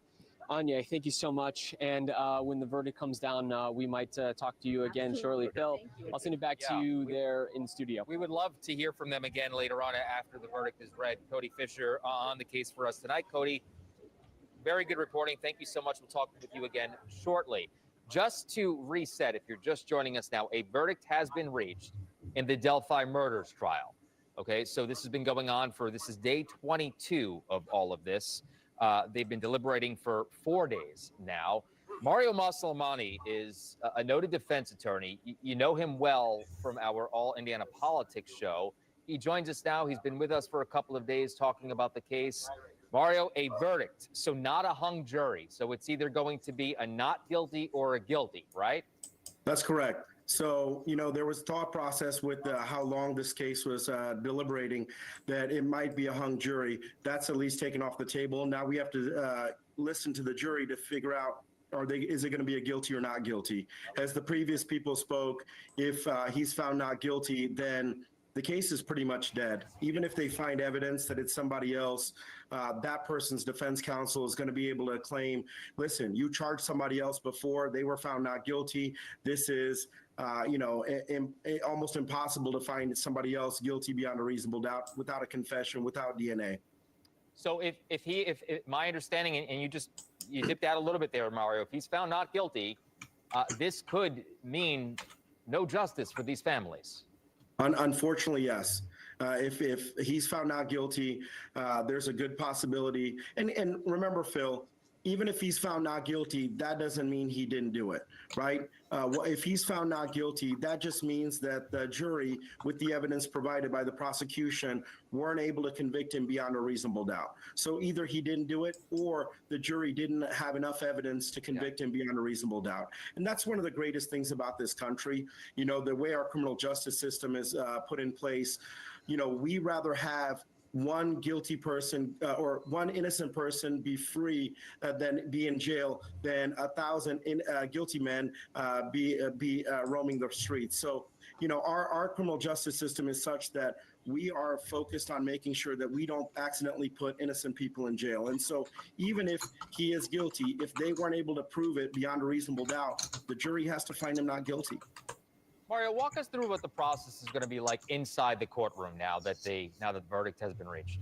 Anya, thank you so much. And when the verdict comes down, we might talk to you again shortly. Phil, I'll send it back to you there in studio. We would love to hear from them again later on after the verdict is read. Cody Fisher on the case for us tonight. Cody, very good reporting. Thank you so much. We'll talk with you again shortly. Just to reset, if you're just joining us now, a verdict has been reached in the Delphi murders trial. Okay, so this has been going on this is day 22 of all of this. They've been deliberating for 4 days now. Mario Maslamani is a noted defense attorney. You know him well from our All Indiana Politics show. He joins us now. He's been with us for a couple of days talking about the case. Mario, a verdict, so not a hung jury. So it's either going to be a not guilty or a guilty, right? That's correct. So, there was thought process with how long this case was deliberating, that it might be a hung jury. That's at least taken off the table. Now we have to listen to the jury to figure out, is it going to be a guilty or not guilty? As the previous people spoke, if he's found not guilty, then the case is pretty much dead. Even if they find evidence that it's somebody else, that person's defense counsel is going to be able to claim, listen, you charged somebody else before, they were found not guilty. This is, almost impossible to find somebody else guilty beyond a reasonable doubt without a confession, without DNA. So if my understanding, and you dipped out a little bit there, Mario, if he's found not guilty, this could mean no justice for these families. Unfortunately, yes. If he's found not guilty, there's a good possibility. And remember, Phil, even if he's found not guilty, that doesn't mean he didn't do it, right? If he's found not guilty, that just means that the jury, with the evidence provided by the prosecution, weren't able to convict him beyond a reasonable doubt. So either he didn't do it, or the jury didn't have enough evidence to convict him beyond a reasonable doubt. And that's one of the greatest things about this country. You know, the way our criminal justice system is put in place, you know, we rather have one guilty person or one innocent person be free than be in jail than 1,000 guilty men be roaming the streets. So, you know, our criminal justice system is such that we are focused on making sure that we don't accidentally put innocent people in jail. And so even if he is guilty, if they weren't able to prove it beyond a reasonable doubt, the jury has to find him not guilty. Mario, walk us through what the process is going to be like inside the courtroom now that the verdict has been reached.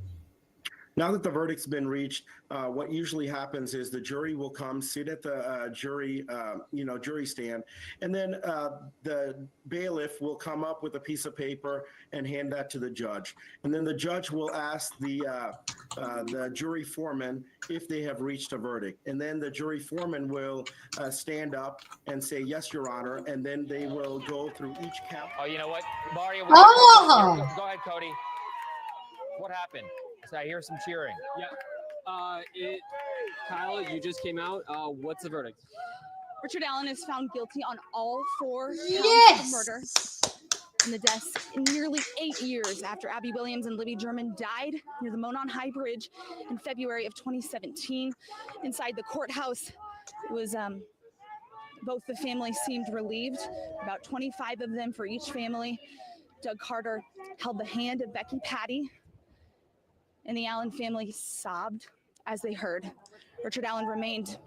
Now that the verdict's been reached, what usually happens is the jury will come sit at the jury stand, and then the bailiff will come up with a piece of paper and hand that to the judge. And then the judge will ask the jury foreman if they have reached a verdict. And then the jury foreman will stand up and say, "Yes, Your Honor," and then they will go through each count. Oh, you know what, Mario? Oh! Go ahead, Cody. What happened? So I hear some cheering. Yeah. Kyle, you just came out. What's the verdict? Richard Allen is found guilty on all 4 counts Yes! of murder and the deaths nearly 8 years after Abby Williams and Libby German died near the Monon High Bridge in February of 2017. Inside the courthouse, it was both the families seemed relieved, about 25 of them for each family. Doug Carter held the hand of Becky Patty, and the Allen family sobbed as they heard. Richard Allen remained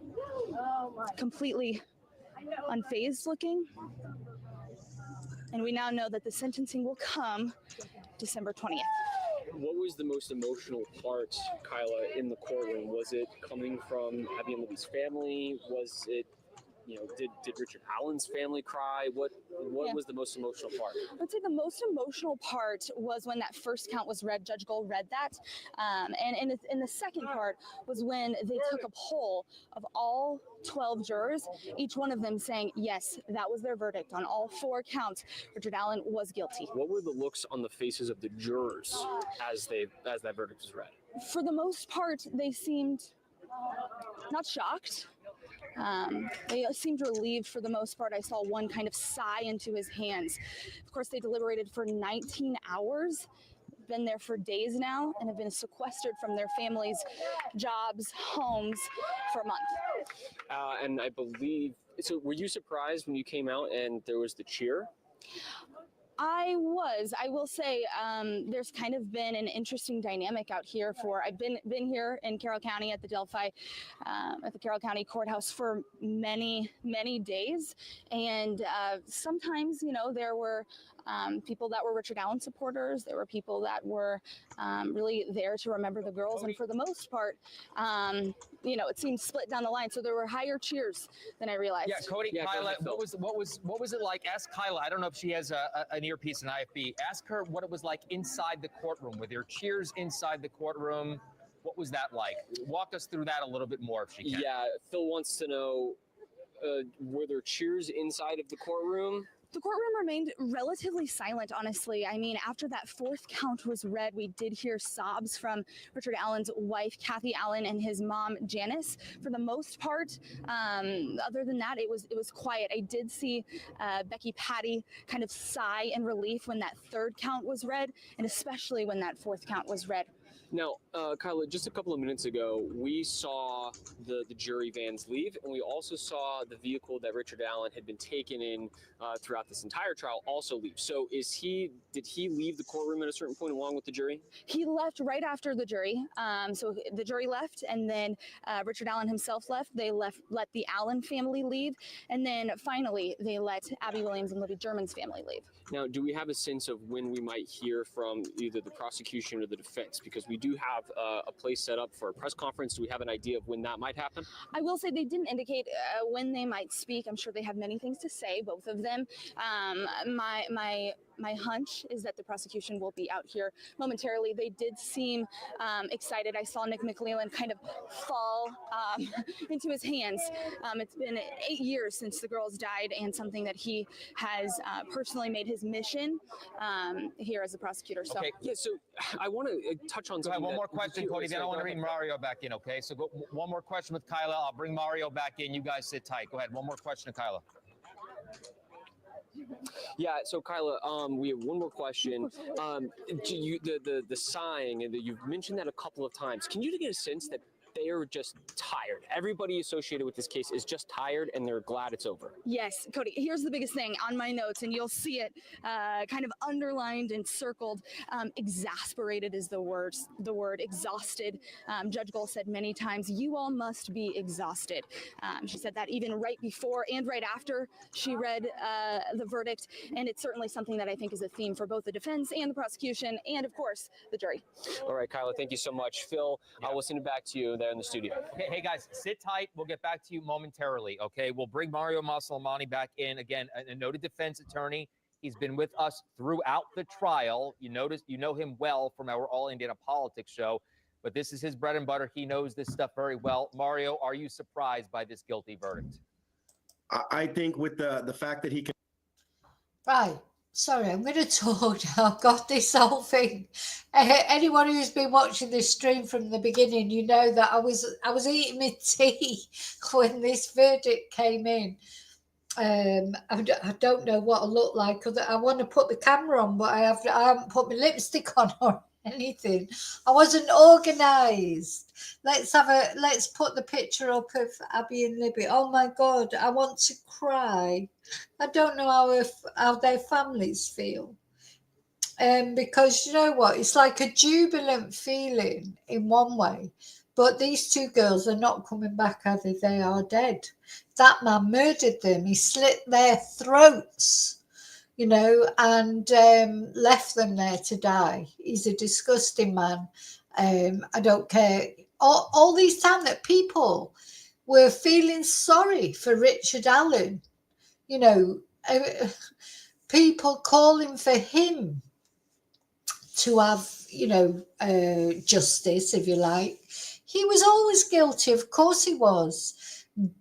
completely unfazed looking. And we now know that the sentencing will come December 20th. What was the most emotional part, Kyla, in the courtroom? Was it coming from Abby and Libby's family? Was it, did Richard Allen's family cry? What was the most emotional part? I'd say the most emotional part was when that first count was read. Judge Gold read that. And in the second part was when they took a poll of all 12 jurors, each one of them saying, yes, that was their verdict on all 4 counts. Richard Allen was guilty. What were the looks on the faces of the jurors as that verdict was read? For the most part, they seemed not shocked. They seemed relieved for the most part. I saw one kind of sigh into his hands. Of course, they deliberated for 19 hours, been there for days now, and have been sequestered from their families, jobs, homes for a month. And I believe, so were you surprised when you came out and there was the cheer? I will say, there's kind of been an interesting dynamic out here I've been here in Carroll County at the Delphi, at the Carroll County Courthouse for many, many days. And sometimes, there were people that were Richard Allen supporters. There were people that were really there to remember the girls. And for the most part, it seemed split down the line. So there were higher cheers than I realized. Yeah, Cody, Kyla, what was it like? Ask Kyla. I don't know if she has an earpiece in IFB. Ask her what it was like inside the courtroom. Were there cheers inside the courtroom? What was that like? Walk us through that a little bit more if she can. Yeah, Phil wants to know, were there cheers inside of the courtroom? The courtroom remained relatively silent, honestly. I mean, after that 4th count was read, we did hear sobs from Richard Allen's wife, Kathy Allen, and his mom, Janice. For the most part, other than that, it was quiet. I did see Becky Patty kind of sigh in relief when that 3rd count was read, and especially when that 4th count was read. Now, Kyla, just a couple of minutes ago, we saw the jury vans leave, and we also saw the vehicle that Richard Allen had been taken in throughout this entire trial also leave. So did he leave the courtroom at a certain point along with the jury? He left right after the jury. So the jury left, and then Richard Allen himself left. They let the Allen family leave, and then finally they let Abby Williams and Libby German's family leave. Now, do we have a sense of when we might hear from either the prosecution or the defense? Because we do have a place set up for a press conference. Do we have an idea of when that might happen? I will say they didn't indicate when they might speak. I'm sure they have many things to say, both of them. My hunch is that the prosecution will be out here momentarily. They did seem excited. I saw Nick McLeland kind of fall into his hands. It's been 8 years since the girls died, and something that he has personally made his mission here as a prosecutor. So, okay. Yeah, so I want to touch on something. One more question, Cody. Then I want to bring Mario back in, okay? So one more question with Kyla. I'll bring Mario back in. You guys sit tight. Go ahead. One more question to Kyla. Yeah, so Kyla, we have one more question. The sighing, and you've mentioned that a couple of times. Can you get a sense that they are just tired? Everybody associated with this case is just tired, and they're glad it's over. Yes, Cody, here's the biggest thing on my notes, and you'll see it kind of underlined and circled. Exasperated is the word, exhausted. Judge Gold said many times, you all must be exhausted. She said that even right before and right after she read the verdict, and it's certainly something that I think is a theme for both the defense and the prosecution, and of course, the jury. All right, Kyla, thank you so much. Phil, we'll send it back to you there in the studio. Okay, hey guys, sit tight. We'll get back to you momentarily, okay? We'll bring Mario Masalamani back in. Again, a noted defense attorney. He's been with us throughout the trial. You know him well from our All Indiana Politics show, but this is his bread and butter. He knows this stuff very well. Mario, are you surprised by this guilty verdict? I think with the fact that he can. Right. Sorry, I'm going to talk now. I've got this whole thing. Anyone who's been watching this stream from the beginning, you know that I was eating my tea when this verdict came in. I don't know what I look like. I want to put the camera on, but I haven't put my lipstick on or anything. I wasn't organised. Let's put the picture up of Abby and Libby. Oh my God, I want to cry. I don't know how their families feel. Because you know what, it's like a jubilant feeling in one way, but these two girls are not coming back, are they? They are dead. That man murdered them. He slit their throats, and left them there to die. He's a disgusting man. I don't care. All these time that people were feeling sorry for Richard Allen, people calling for him to have, justice, if you like. He was always guilty. Of course he was.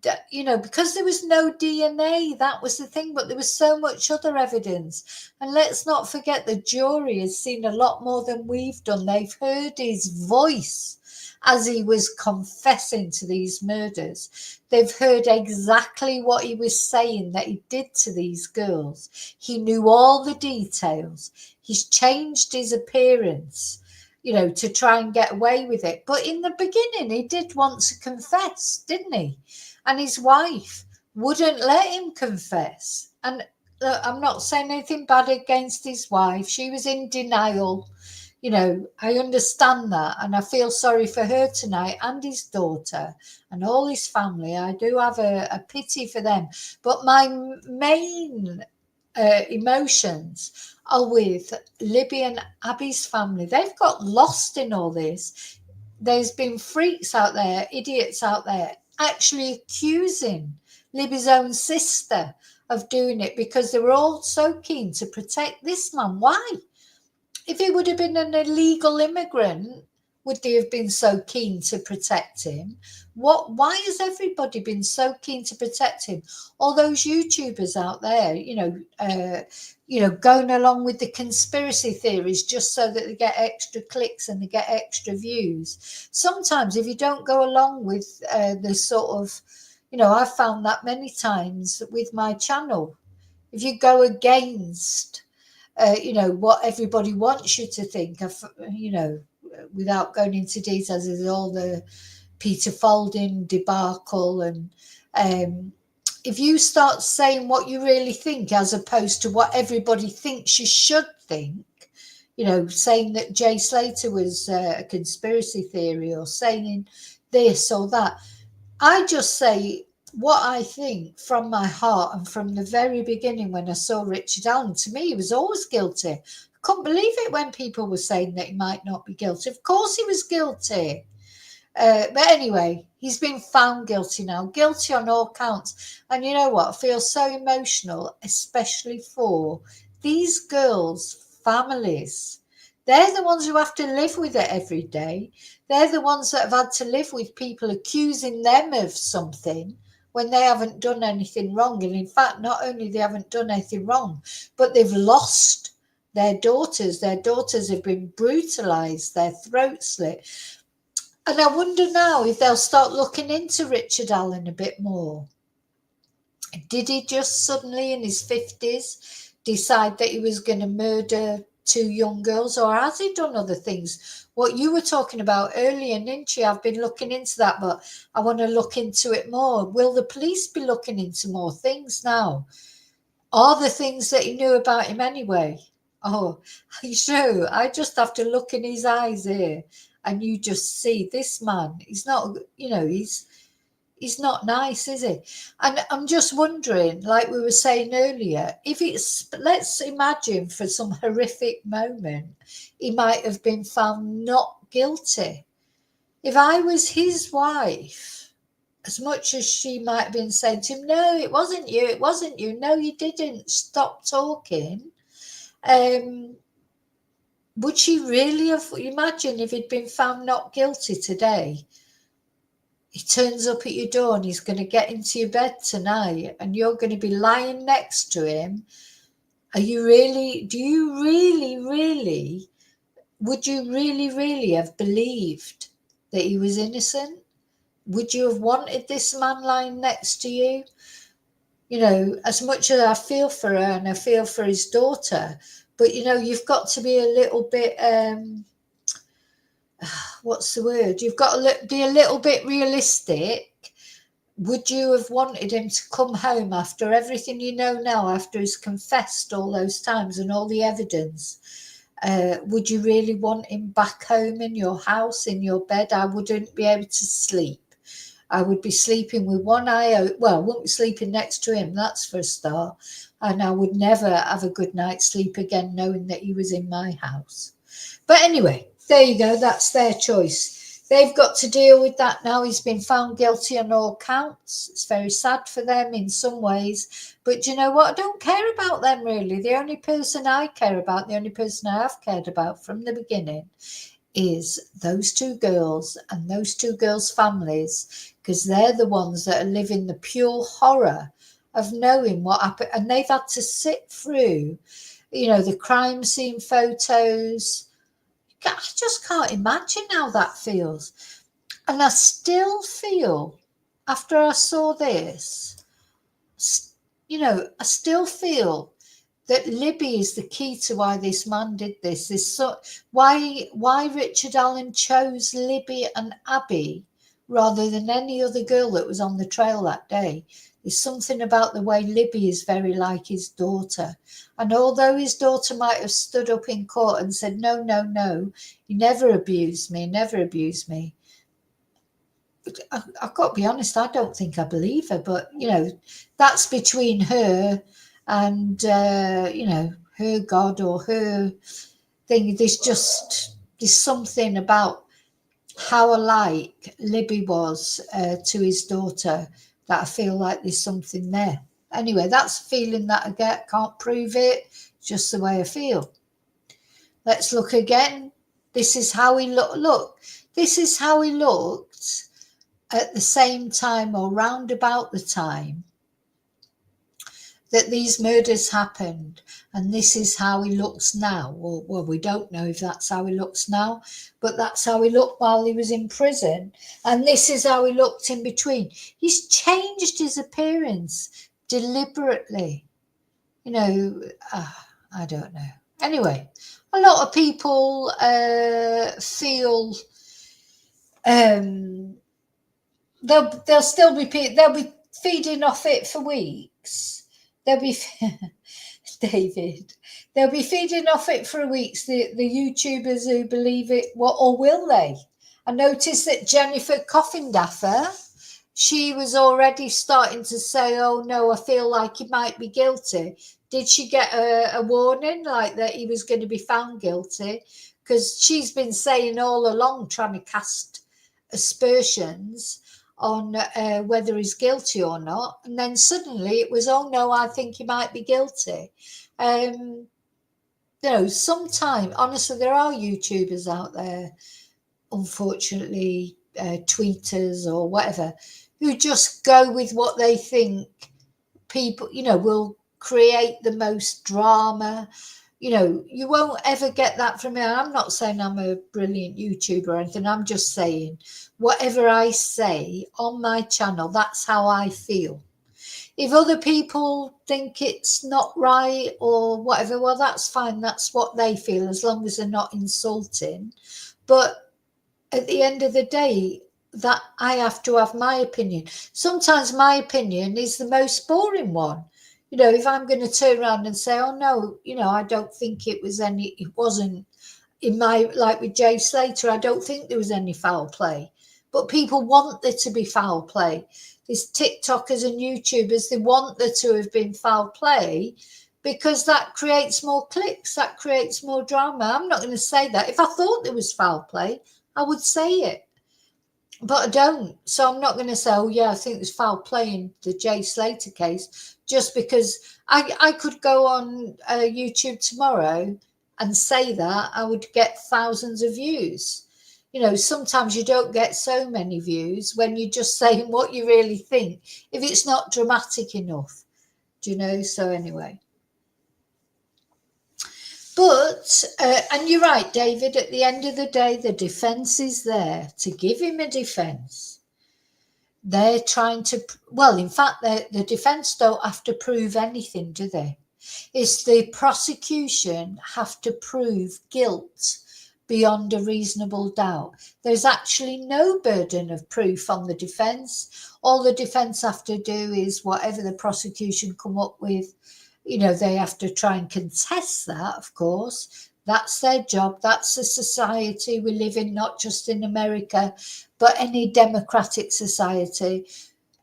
Because there was no DNA, that was the thing, but there was so much other evidence. And let's not forget the jury has seen a lot more than we've done. They've heard his voice as he was confessing to these murders. They've heard exactly what he was saying that he did to these girls. He knew all the details. He's changed his appearance, to try and get away with it. But in the beginning, he did want to confess, didn't he? And his wife wouldn't let him confess. And I'm not saying anything bad against his wife. She was in denial. I understand that. And I feel sorry for her tonight and his daughter and all his family. I do have a pity for them. But my main emotions are with Libby and Abby's family. They've got lost in all this. There's been freaks out there, idiots out there, actually accusing Libby's own sister of doing it because they were all so keen to protect this man. Why? If he would have been an illegal immigrant, would they have been so keen to protect him? Why has everybody been so keen to protect him? All those YouTubers out there, going along with the conspiracy theories just so that they get extra clicks and they get extra views. Sometimes if you don't go along with the sort of, I've found that many times with my channel. If you go against, what everybody wants you to think of, without going into details, is all the Peter Folding debacle. And if you start saying what you really think as opposed to what everybody thinks you should think, you know, saying that Jay Slater was a conspiracy theory, or saying this or that, I just say what I think from my heart. And from the very beginning, when I saw Richard Allen, to me, he was always guilty. I couldn't believe it when people were saying that he might not be guilty. Of course he was guilty. But anyway, he's been found guilty now, guilty on all counts. And you know what? I feel so emotional, especially for these girls' families. They're the ones who have to live with it every day. They're the ones that have had to live with people accusing them of something when they haven't done anything wrong. And in fact, not only they haven't done anything wrong, but they've lost their daughters. Their daughters have been brutalized, their throats slit. And I wonder now if they'll start looking into Richard Allen a bit more. Did he just suddenly in his 50s decide that he was going to murder 2 young girls, or has he done other things? What you were talking about earlier, Ninchi, I've been looking into that, but I want to look into it more. Will the police be looking into more things now? Are the things that he knew about him anyway? Oh, you know, I just have to look in his eyes here, and you just see this man. He's not, you know, he's not nice, is he? And I'm just wondering, like we were saying earlier, if it's, let's imagine for some horrific moment, he might have been found not guilty. If I was his wife, as much as she might have been saying to him, no, it wasn't you, it wasn't you, no, you didn't, stop talking. Would she really have, imagine if he'd been found not guilty today? He turns up at your door and he's going to get into your bed tonight and you're going to be lying next to him. Are you really, do you really, would you really have believed that he was innocent? Would you have wanted this man lying next to you? You know, as much as I feel for her and I feel for his daughter, but you know, you've got to be a little bit, what's the word? You've got to be a little bit realistic. Would you have wanted him to come home after everything you know now, after he's confessed all those times and all the evidence? Would you really want him back home in your house, in your bed? I wouldn't be able to sleep. I would be sleeping with one eye out. Well, I wouldn't be sleeping next to him, that's for a start. And I would never have a good night's sleep again knowing that he was in my house. But anyway, there you go. That's their choice. They've got to deal with that now. He's been found guilty on all counts. It's very sad for them in some ways. But you know what? I don't care about them really. The only person I care about, the only person I have cared about from the beginning is those 2 girls and those 2 girls' families, because they're the ones that are living the pure horror of knowing what happened. And they've had to sit through, you know, the crime scene photos. I just can't imagine how that feels. And I still feel, after I saw this, you know, I still feel that Libby is the key to why this man did this. Why Richard Allen chose Libby and Abby rather than any other girl that was on the trail that day. There's something about the way Libby is very like his daughter. And although his daughter might have stood up in court and said, no, he never abused me, I've got to be honest, I don't think I believe her. But, you know, that's between her and, you know, her God or her thing. There's something about how alike Libby was to his daughter that I feel like there's something there. Anyway, that's a feeling that I get. Can't prove it. Just the way I feel. Let's look again. This is how he looked. Look, this is how he looked at the same time or round about the time that these murders happened. And this is how he looks now. Well, we don't know if that's how he looks now, but that's how he looked while he was in prison. And this is how he looked in between. He's changed his appearance deliberately. You know, I don't know. Anyway, a lot of people feel they'll still be feeding off it for weeks. They'll be David. They'll be feeding off it for weeks. The YouTubers who believe it, or will they? I noticed that Jennifer Coffindaffer, she was already starting to say, "Oh no, I feel like he might be guilty." Did she get a warning like that he was going to be found guilty? Because she's been saying all along, trying to cast aspersions on whether he's guilty or not, and then suddenly it was, "Oh no, I think he might be guilty." You know, sometimes honestly, there are YouTubers out there, unfortunately, tweeters or whatever, who just go with what they think people, you know, will create the most drama. You know, you won't ever get that from me. I'm not saying I'm a brilliant YouTuber or anything. I'm just saying whatever I say on my channel, that's how I feel. If other people think it's not right or whatever, well, that's fine. That's what they feel, as long as they're not insulting. But at the end of the day, that I have to have my opinion. Sometimes my opinion is the most boring one. You know, if I'm going to turn around and say, "Oh no, you know, I don't think it wasn't in my, like with Jay Slater, I don't think there was any foul play." But people want there to be foul play. These TikTokers and YouTubers, they want there to have been foul play because that creates more clicks, that creates more drama. I'm not going to say that. If I thought there was foul play, I would say it. But I don't. So I'm not going to say, "Oh yeah, I think there's foul play in the Jay Slater case," just because I could go on YouTube tomorrow and say that. I would get thousands of views. You know, sometimes you don't get so many views when you're just saying what you really think, if it's not dramatic enough. Do you know? So anyway. But, and you're right, David, at the end of the day, the defence is there to give him a defence. They're trying to, well, in fact, the defence don't have to prove anything, do they? It's the prosecution have to prove guilt beyond a reasonable doubt. There's actually no burden of proof on the defence. All the defence have to do is whatever the prosecution come up with. You know, they have to try and contest that, of course. That's their job. That's the society we live in, not just in America, but any democratic society.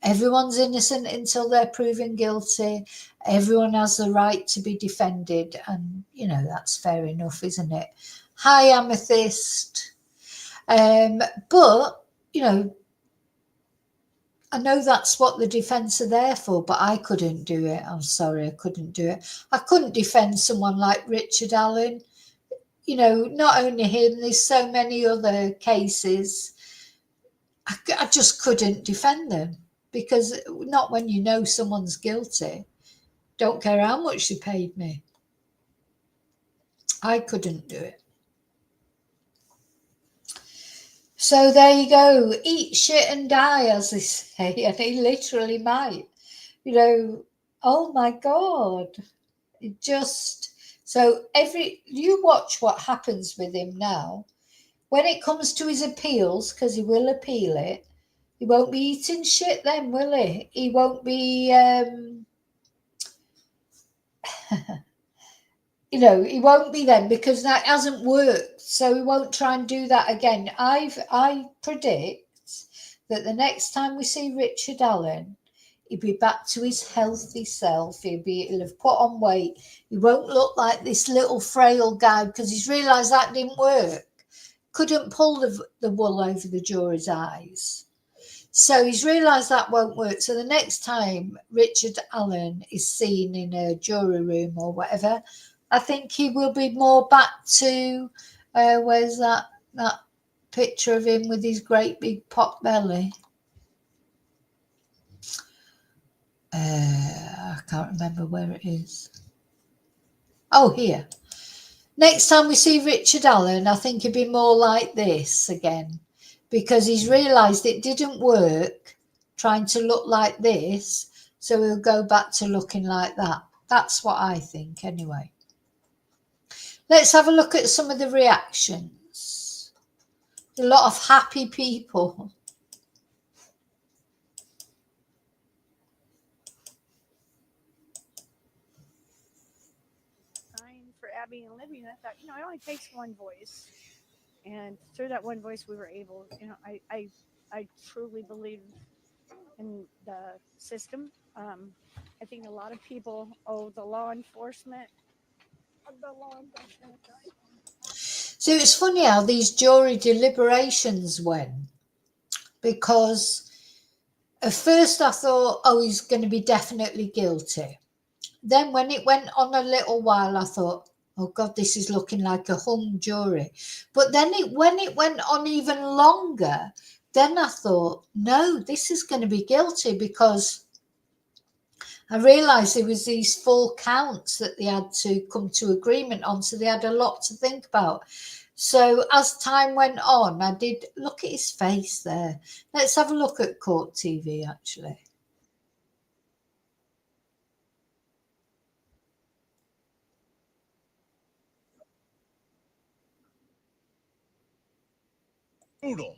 Everyone's innocent until they're proven guilty. Everyone has the right to be defended. And, you know, that's fair enough, isn't it? Hi, Amethyst. But, you know, I know that's what the defence are there for, but I couldn't do it. I'm sorry, I couldn't do it. I couldn't defend someone like Richard Allen. You know, not only him, there's so many other cases. I just couldn't defend them, because not when you know someone's guilty. Don't care how much they paid me. I couldn't do it. So there you go. Eat shit and die, as they say. And he literally might. You know, oh my God. It just, so you watch what happens with him now. When it comes to his appeals, because he will appeal it, he won't be eating shit then, will he? He won't be, you know, he won't be then, because that hasn't worked. So he won't try and do that again. I predict that the next time we see Richard Allen, he'll be back to his healthy self. He'll have put on weight. He won't look like this little frail guy, because he's realised that didn't work. Couldn't pull the wool over the jury's eyes. So he's realised that won't work. So the next time Richard Allen is seen in a jury room or whatever, I think he will be more back to, where's that picture of him with his great big pot belly? I can't remember where it is. Oh, here. Next time we see Richard Allen, I think he'll be more like this again, because he's realised it didn't work trying to look like this, so he'll go back to looking like that. That's what I think anyway. Let's have a look at some of the reactions. A lot of happy people. For Abby and Libby, and I thought, it only takes one voice, and through that one voice, we were able. I truly believe in the system. I think a lot of people owe the law enforcement. So it's funny how these jury deliberations went, because at first I thought, oh, he's going to be definitely guilty. Then when it went on a little while, I thought, oh God, this is looking like a hung jury. But then when it went on even longer, then I thought, no, this is going to be guilty, because I realised there was these 4 counts that they had to come to agreement on, so they had a lot to think about. So as time went on, I did look at his face there. Let's have a look at court TV, actually. Brutal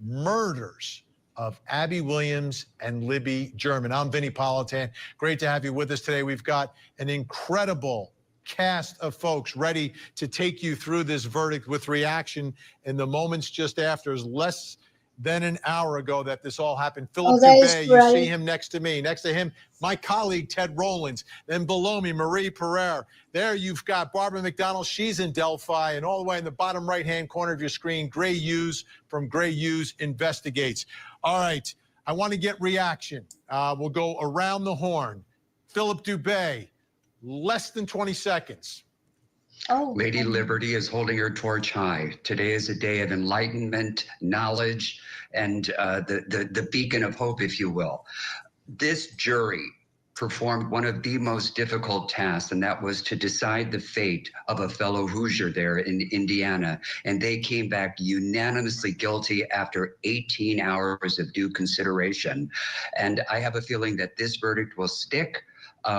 murders of Abby Williams and Libby German. I'm Vinny Politan. Great to have you with us today. We've got an incredible cast of folks ready to take you through this verdict with reaction in the moments just after. Less than an hour ago that this all happened. Philip Dubé, you see him next to me. Next to him, my colleague, Ted Rowlands. Then below me, Marie Pereira. There you've got Barbara McDonald. She's in Delphi. And all the way in the bottom right-hand corner of your screen, Gray Hughes from Gray Hughes Investigates. All right, I want to get reaction. We'll go around the horn. Philip Dubé, less than 20 seconds. Oh, Lady Liberty is holding her torch high. Today is a day of enlightenment, knowledge, and the beacon of hope, if you will. This jury performed one of the most difficult tasks, and that was to decide the fate of a fellow Hoosier there in Indiana. And they came back unanimously guilty after 18 hours of due consideration. And I have a feeling that this verdict will stick.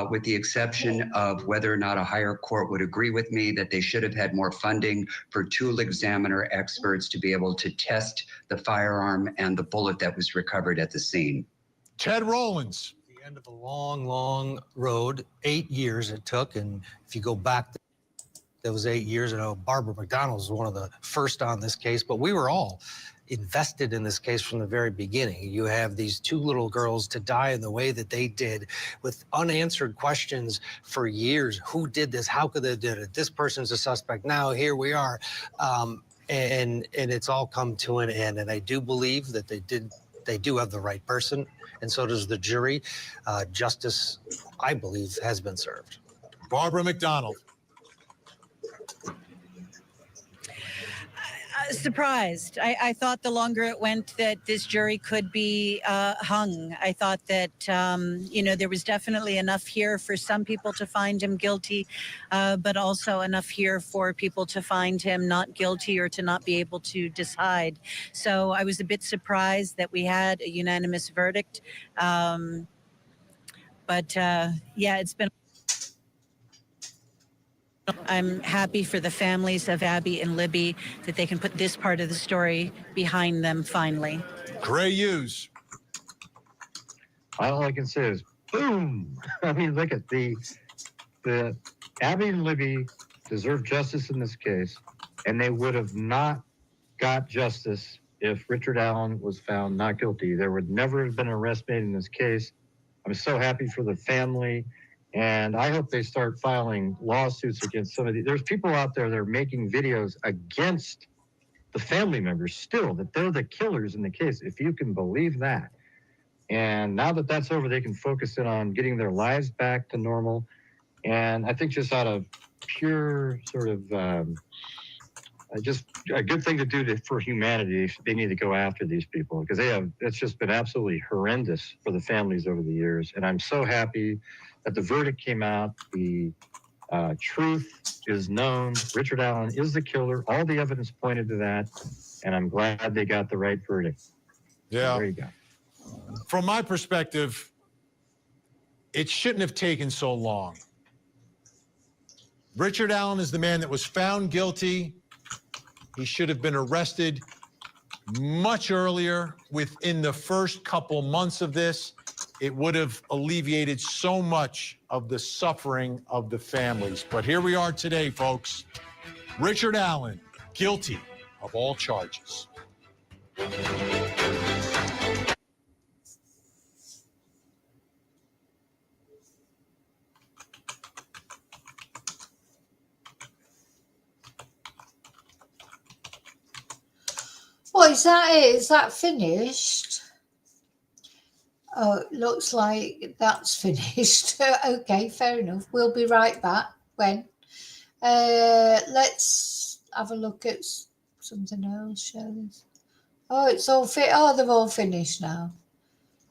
With the exception of whether or not a higher court would agree with me that they should have had more funding for tool examiner experts to be able to test the firearm and the bullet that was recovered at the scene. Ted Rowlands. The end of a long, long road, 8 years it took. And if you go back, those 8 years, I know Barbara McDonald was one of the first on this case, but we were all invested in this case from the very beginning. You have these 2 little girls to die in the way that they did, with unanswered questions for years. Who did this? How could they did it? This person's a suspect. Now here we are. And it's all come to an end. And I do believe that they do have the right person, and so does the jury. Justice, I believe, has been served. Barbara McDonald. Surprised. I thought the longer it went that this jury could be hung. I thought that, there was definitely enough here for some people to find him guilty, but also enough here for people to find him not guilty or to not be able to decide. So I was a bit surprised that we had a unanimous verdict. It's been... I'm happy for the families of Abby and Libby that they can put this part of the story behind them finally. Gray Hughes. All I can say is, boom. I mean, look at the Abby and Libby deserve justice in this case, and they would have not got justice if Richard Allen was found not guilty. There would never have been an arrest made in this case. I'm so happy for the family. And I hope they start filing lawsuits against some of these. There's people out there that are making videos against the family members still, that they're the killers in the case, if you can believe that. And now that that's over, they can focus in on getting their lives back to normal. And I think just out of pure sort of just a good thing to do for humanity, they need to go after these people, because it's just been absolutely horrendous for the families over the years. And I'm so happy that the verdict came out. The truth is known. Richard Allen is the killer. All the evidence pointed to that. And I'm glad they got the right verdict. Yeah. So there you go. From my perspective, it shouldn't have taken so long. Richard Allen is the man that was found guilty. He should have been arrested much earlier, within the first couple months of this. It would have alleviated so much of the suffering of the families. But here we are today, folks. Richard Allen, guilty of all charges. What is that? Is that finished? Oh, it looks like that's finished. Okay, fair enough. We'll be right back. When? Let's have a look at something else. Show this. Oh, it's all fit. Oh, they've all finished now.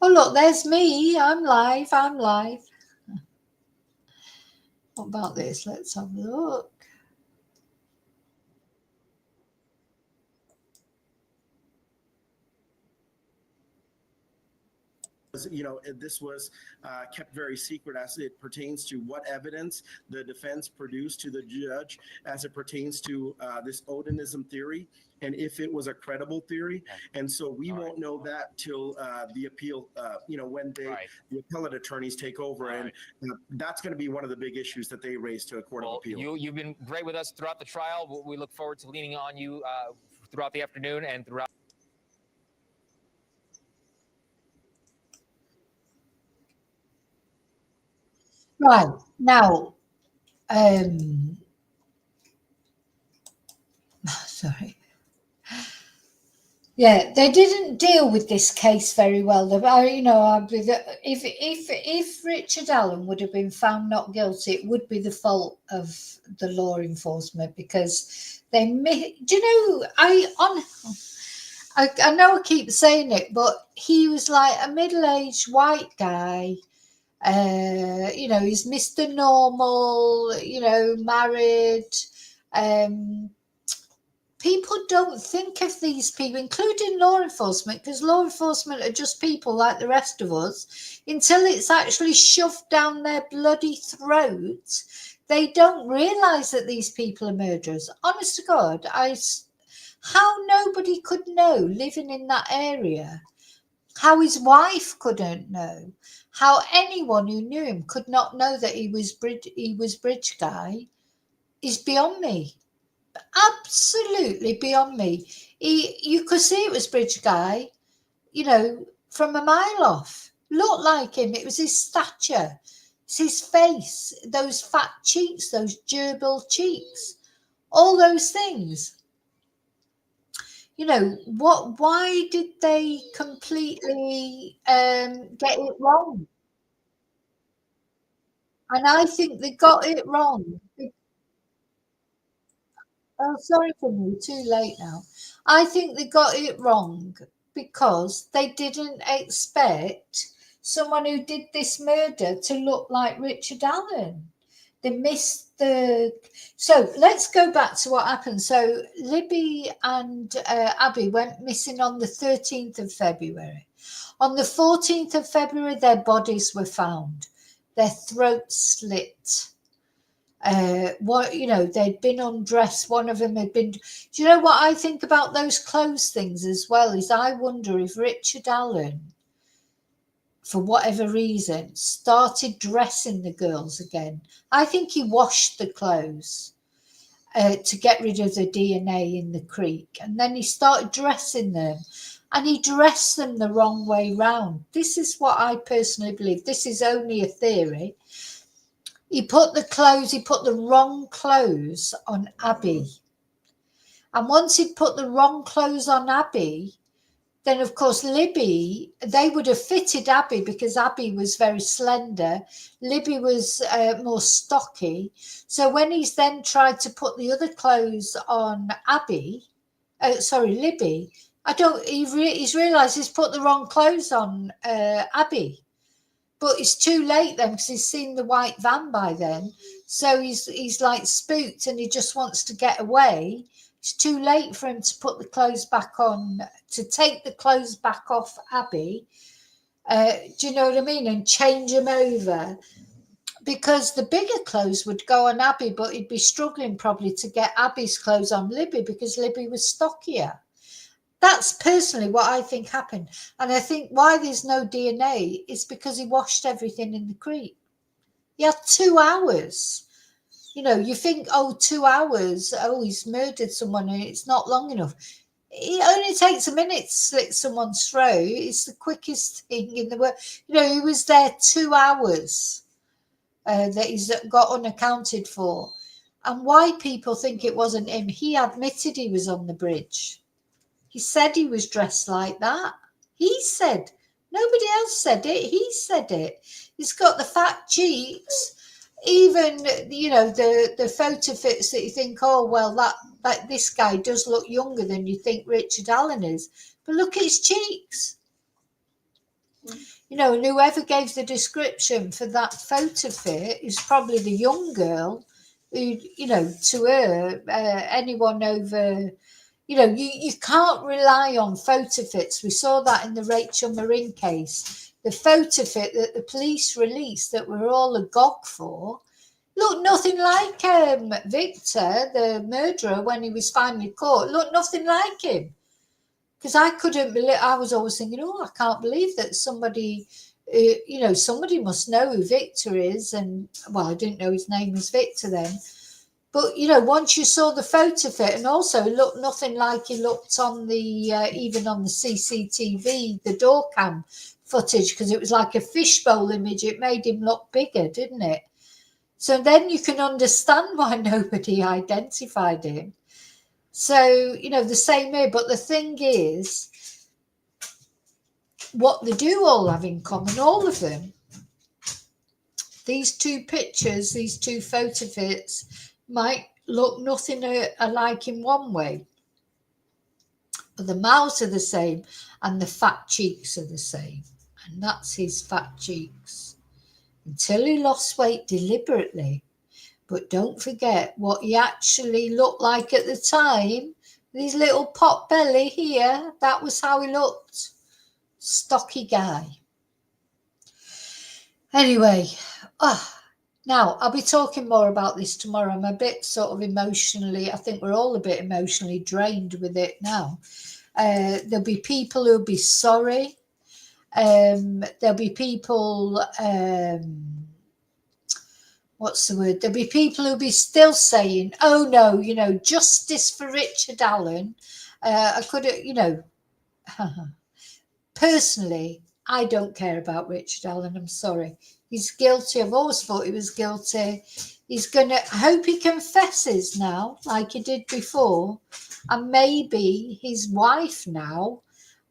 Oh, look, there's me. I'm live. I'm live. What about this? Let's have a look. You know, this was kept very secret as it pertains to what evidence the defense produced to the judge as it pertains to this Odinism theory, and if it was a credible theory. And so we won't know that till the appeal, you know, when the appellate attorneys take over. And that's going to be one of the big issues that they raise to a court of appeal. You've been great with us throughout the trial. We look forward to leaning on you throughout the afternoon and throughout. Right, now, sorry. Yeah, they didn't deal with this case very well. You know, if Richard Allen would have been found not guilty, it would be the fault of the law enforcement, because they do you know, I know I keep saying it, but he was like a middle-aged white guy. You know, he's Mr. Normal, you know, married. People don't think of these people, including law enforcement, because law enforcement are just people like the rest of us, until it's actually shoved down their bloody throats. They don't realise that these people are murderers. Honest to God, how nobody could know living in that area, how his wife couldn't know, how anyone who knew him could not know that he was Bridge Guy, is beyond me. Absolutely beyond me. You could see it was Bridge Guy, you know, from a mile off. Looked like him. It was his stature, it's his face, those fat cheeks, those gerbil cheeks, all those things. You know, why did they completely get it wrong? And I think they got it wrong. Oh, sorry for me, too late now. I think they got it wrong because they didn't expect someone who did this murder to look like Richard Allen. They missed the... So let's go back to what happened. So Libby and Abby went missing on the 13th of February. On the 14th of February, their bodies were found, their throats slit. You know, they'd been undressed. One of them had been... Do you know what I think about those clothes things as well? Is I wonder if Richard Allen, for whatever reason, started dressing the girls again. I think he washed the clothes to get rid of the DNA in the creek, and then he started dressing them, and he dressed them the wrong way round. This is what I personally believe. This is only a theory. He put the wrong clothes on Abby. And once he'd put the wrong clothes on Abby, then of course Libby, they would have fitted Abby because Abby was very slender. Libby was more stocky. So when he's then tried to put the other clothes on Libby, he's realised he's put the wrong clothes on Abby. But it's too late then because he's seen the white van by then. So he's like spooked and he just wants to get away. It's too late for him to put the clothes back on, to take the clothes back off Abby. Do you know what I mean? And change them over. because the bigger clothes would go on Abby, but he'd be struggling probably to get Abby's clothes on Libby because Libby was stockier. That's personally what I think happened. And I think why there's no DNA is because he washed everything in the creek. He had 2 hours. You know, you think, oh, 2 hours, oh, he's murdered someone and it's not long enough. It only takes a minute to slit someone's throat. It's the quickest thing in the world. You know, he was there 2 hours that he's got unaccounted for. And why people think it wasn't him, he admitted he was on the bridge. He said he was dressed like that. He said. Nobody else said it. He said it. He's got the fat cheeks. Even, you know, the photo fits that you think, oh, well, that this guy does look younger than you think Richard Allen is. But look at his cheeks. You know, and whoever gave the description for that photo fit is probably the young girl who, you know, to her, anyone over, you know, you can't rely on photo fits. We saw that in the Rachel Marin case. The photo fit that the police released that we're all agog for looked nothing like Victor, the murderer, when he was finally caught. Looked nothing like him. Because I couldn't believe, I was always thinking, oh, I can't believe that somebody, you know, somebody must know who Victor is. And, well, I didn't know his name was Victor then. But, you know, once you saw the photo fit, and also looked nothing like he looked on the, even on the CCTV, the door cam footage, because it was like a fishbowl image. It made him look bigger, didn't it? So then you can understand why nobody identified him. So, you know, the same here. But the thing is, what they do all have in common, all of them, these two pictures, these two photo fits might look nothing alike in one way. But the mouths are the same and the fat cheeks are the same. And that's his fat cheeks. Until he lost weight deliberately. But don't forget what he actually looked like at the time. His little pot belly here, that was how he looked. Stocky guy. Anyway, now I'll be talking more about this tomorrow. I'm a bit sort of emotionally, I think we're all a bit emotionally drained with it now. There'll be people who'll be sorry. There'll be people, what's the word? There'll be people who'll be still saying, oh no, you know, justice for Richard Allen. I could have, you know, personally, I don't care about Richard Allen. I'm sorry. He's guilty. I've always thought he was guilty. He's going to, I hope he confesses now, like he did before. And maybe his wife now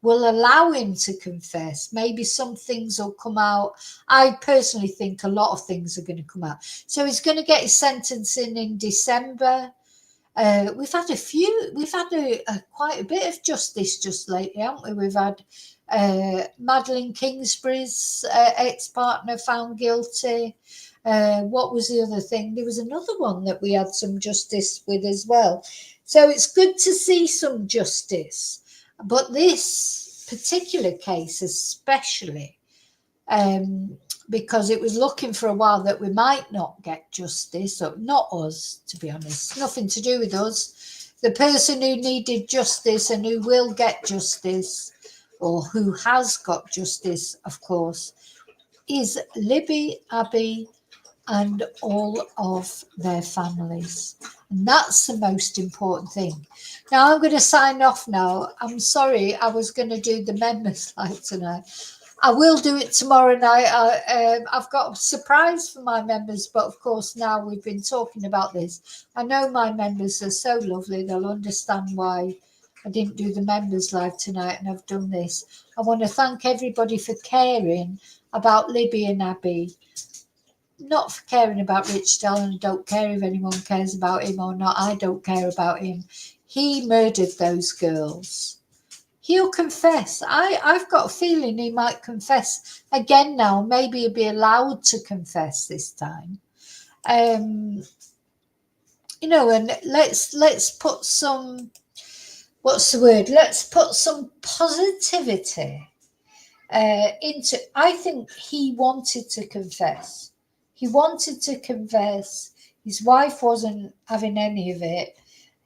will allow him to confess. Maybe some things will come out. I personally think a lot of things are going to come out. So he's going to get his sentencing in December. We've had quite a bit of justice just lately, haven't we? We've had Madeleine Kingsbury's ex-partner found guilty. What was the other thing? There was another one that we had some justice with as well. So it's good to see some justice. But this particular case especially, because it was looking for a while that we might not get justice, or not us, to be honest, nothing to do with us. The person who needed justice and who will get justice, or who has got justice, of course, is Libby, Abby, and all of their families. And that's the most important thing. Now I'm going to sign off now. I'm sorry, I was going to do the members live tonight. I will do it tomorrow night. I've got a surprise for my members, but of course now we've been talking about this. I know my members are so lovely. They'll understand why I didn't do the members live tonight and I've done this. I want to thank everybody for caring about Libby and Abby. Not for caring about Richard Allen. I don't care if anyone cares about him or not. I don't care about him. He murdered those girls. He'll confess. I've got a feeling he might confess again now. Maybe he'll be allowed to confess this time. You know, and let's put some, what's the word? Let's put some positivity into. I think he wanted to confess. He wanted to confess. His wife wasn't having any of it.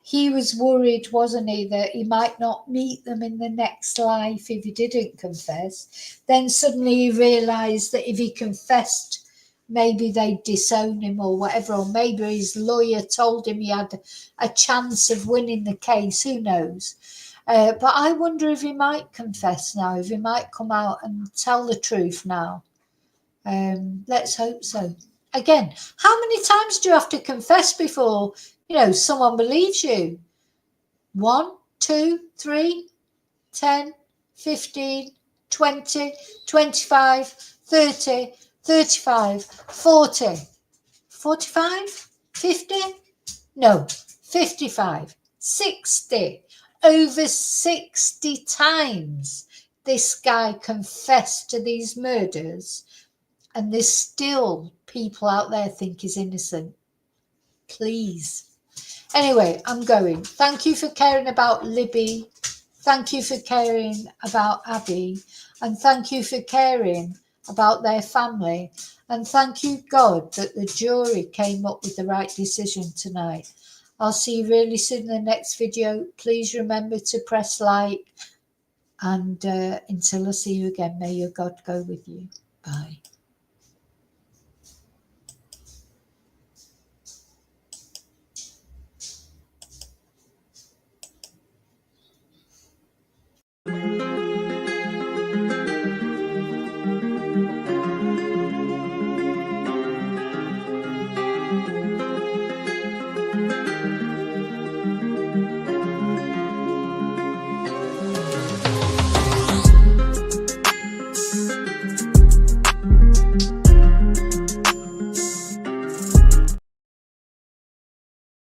He was worried, wasn't he, that he might not meet them in the next life if he didn't confess. Then suddenly he realised that if he confessed, maybe they'd disown him or whatever, or maybe his lawyer told him he had a chance of winning the case. Who knows? But I wonder if he might confess now, if he might come out and tell the truth now. Let's hope so. Again, how many times do you have to confess before, someone believes you? 1, 2, 3, 10, 15, 20, 25, 30, 35, 40, 45, 50? No, 55, 60. Over 60 times this guy confessed to these murders, and there's still people out there think he's innocent. Please. Anyway, I'm going. Thank you for caring about Libby. Thank you for caring about Abby. And thank you for caring about their family. And thank you, God, that the jury came up with the right decision tonight. I'll see you really soon in the next video. Please remember to press like. And until I see you again, may your God go with you. Bye.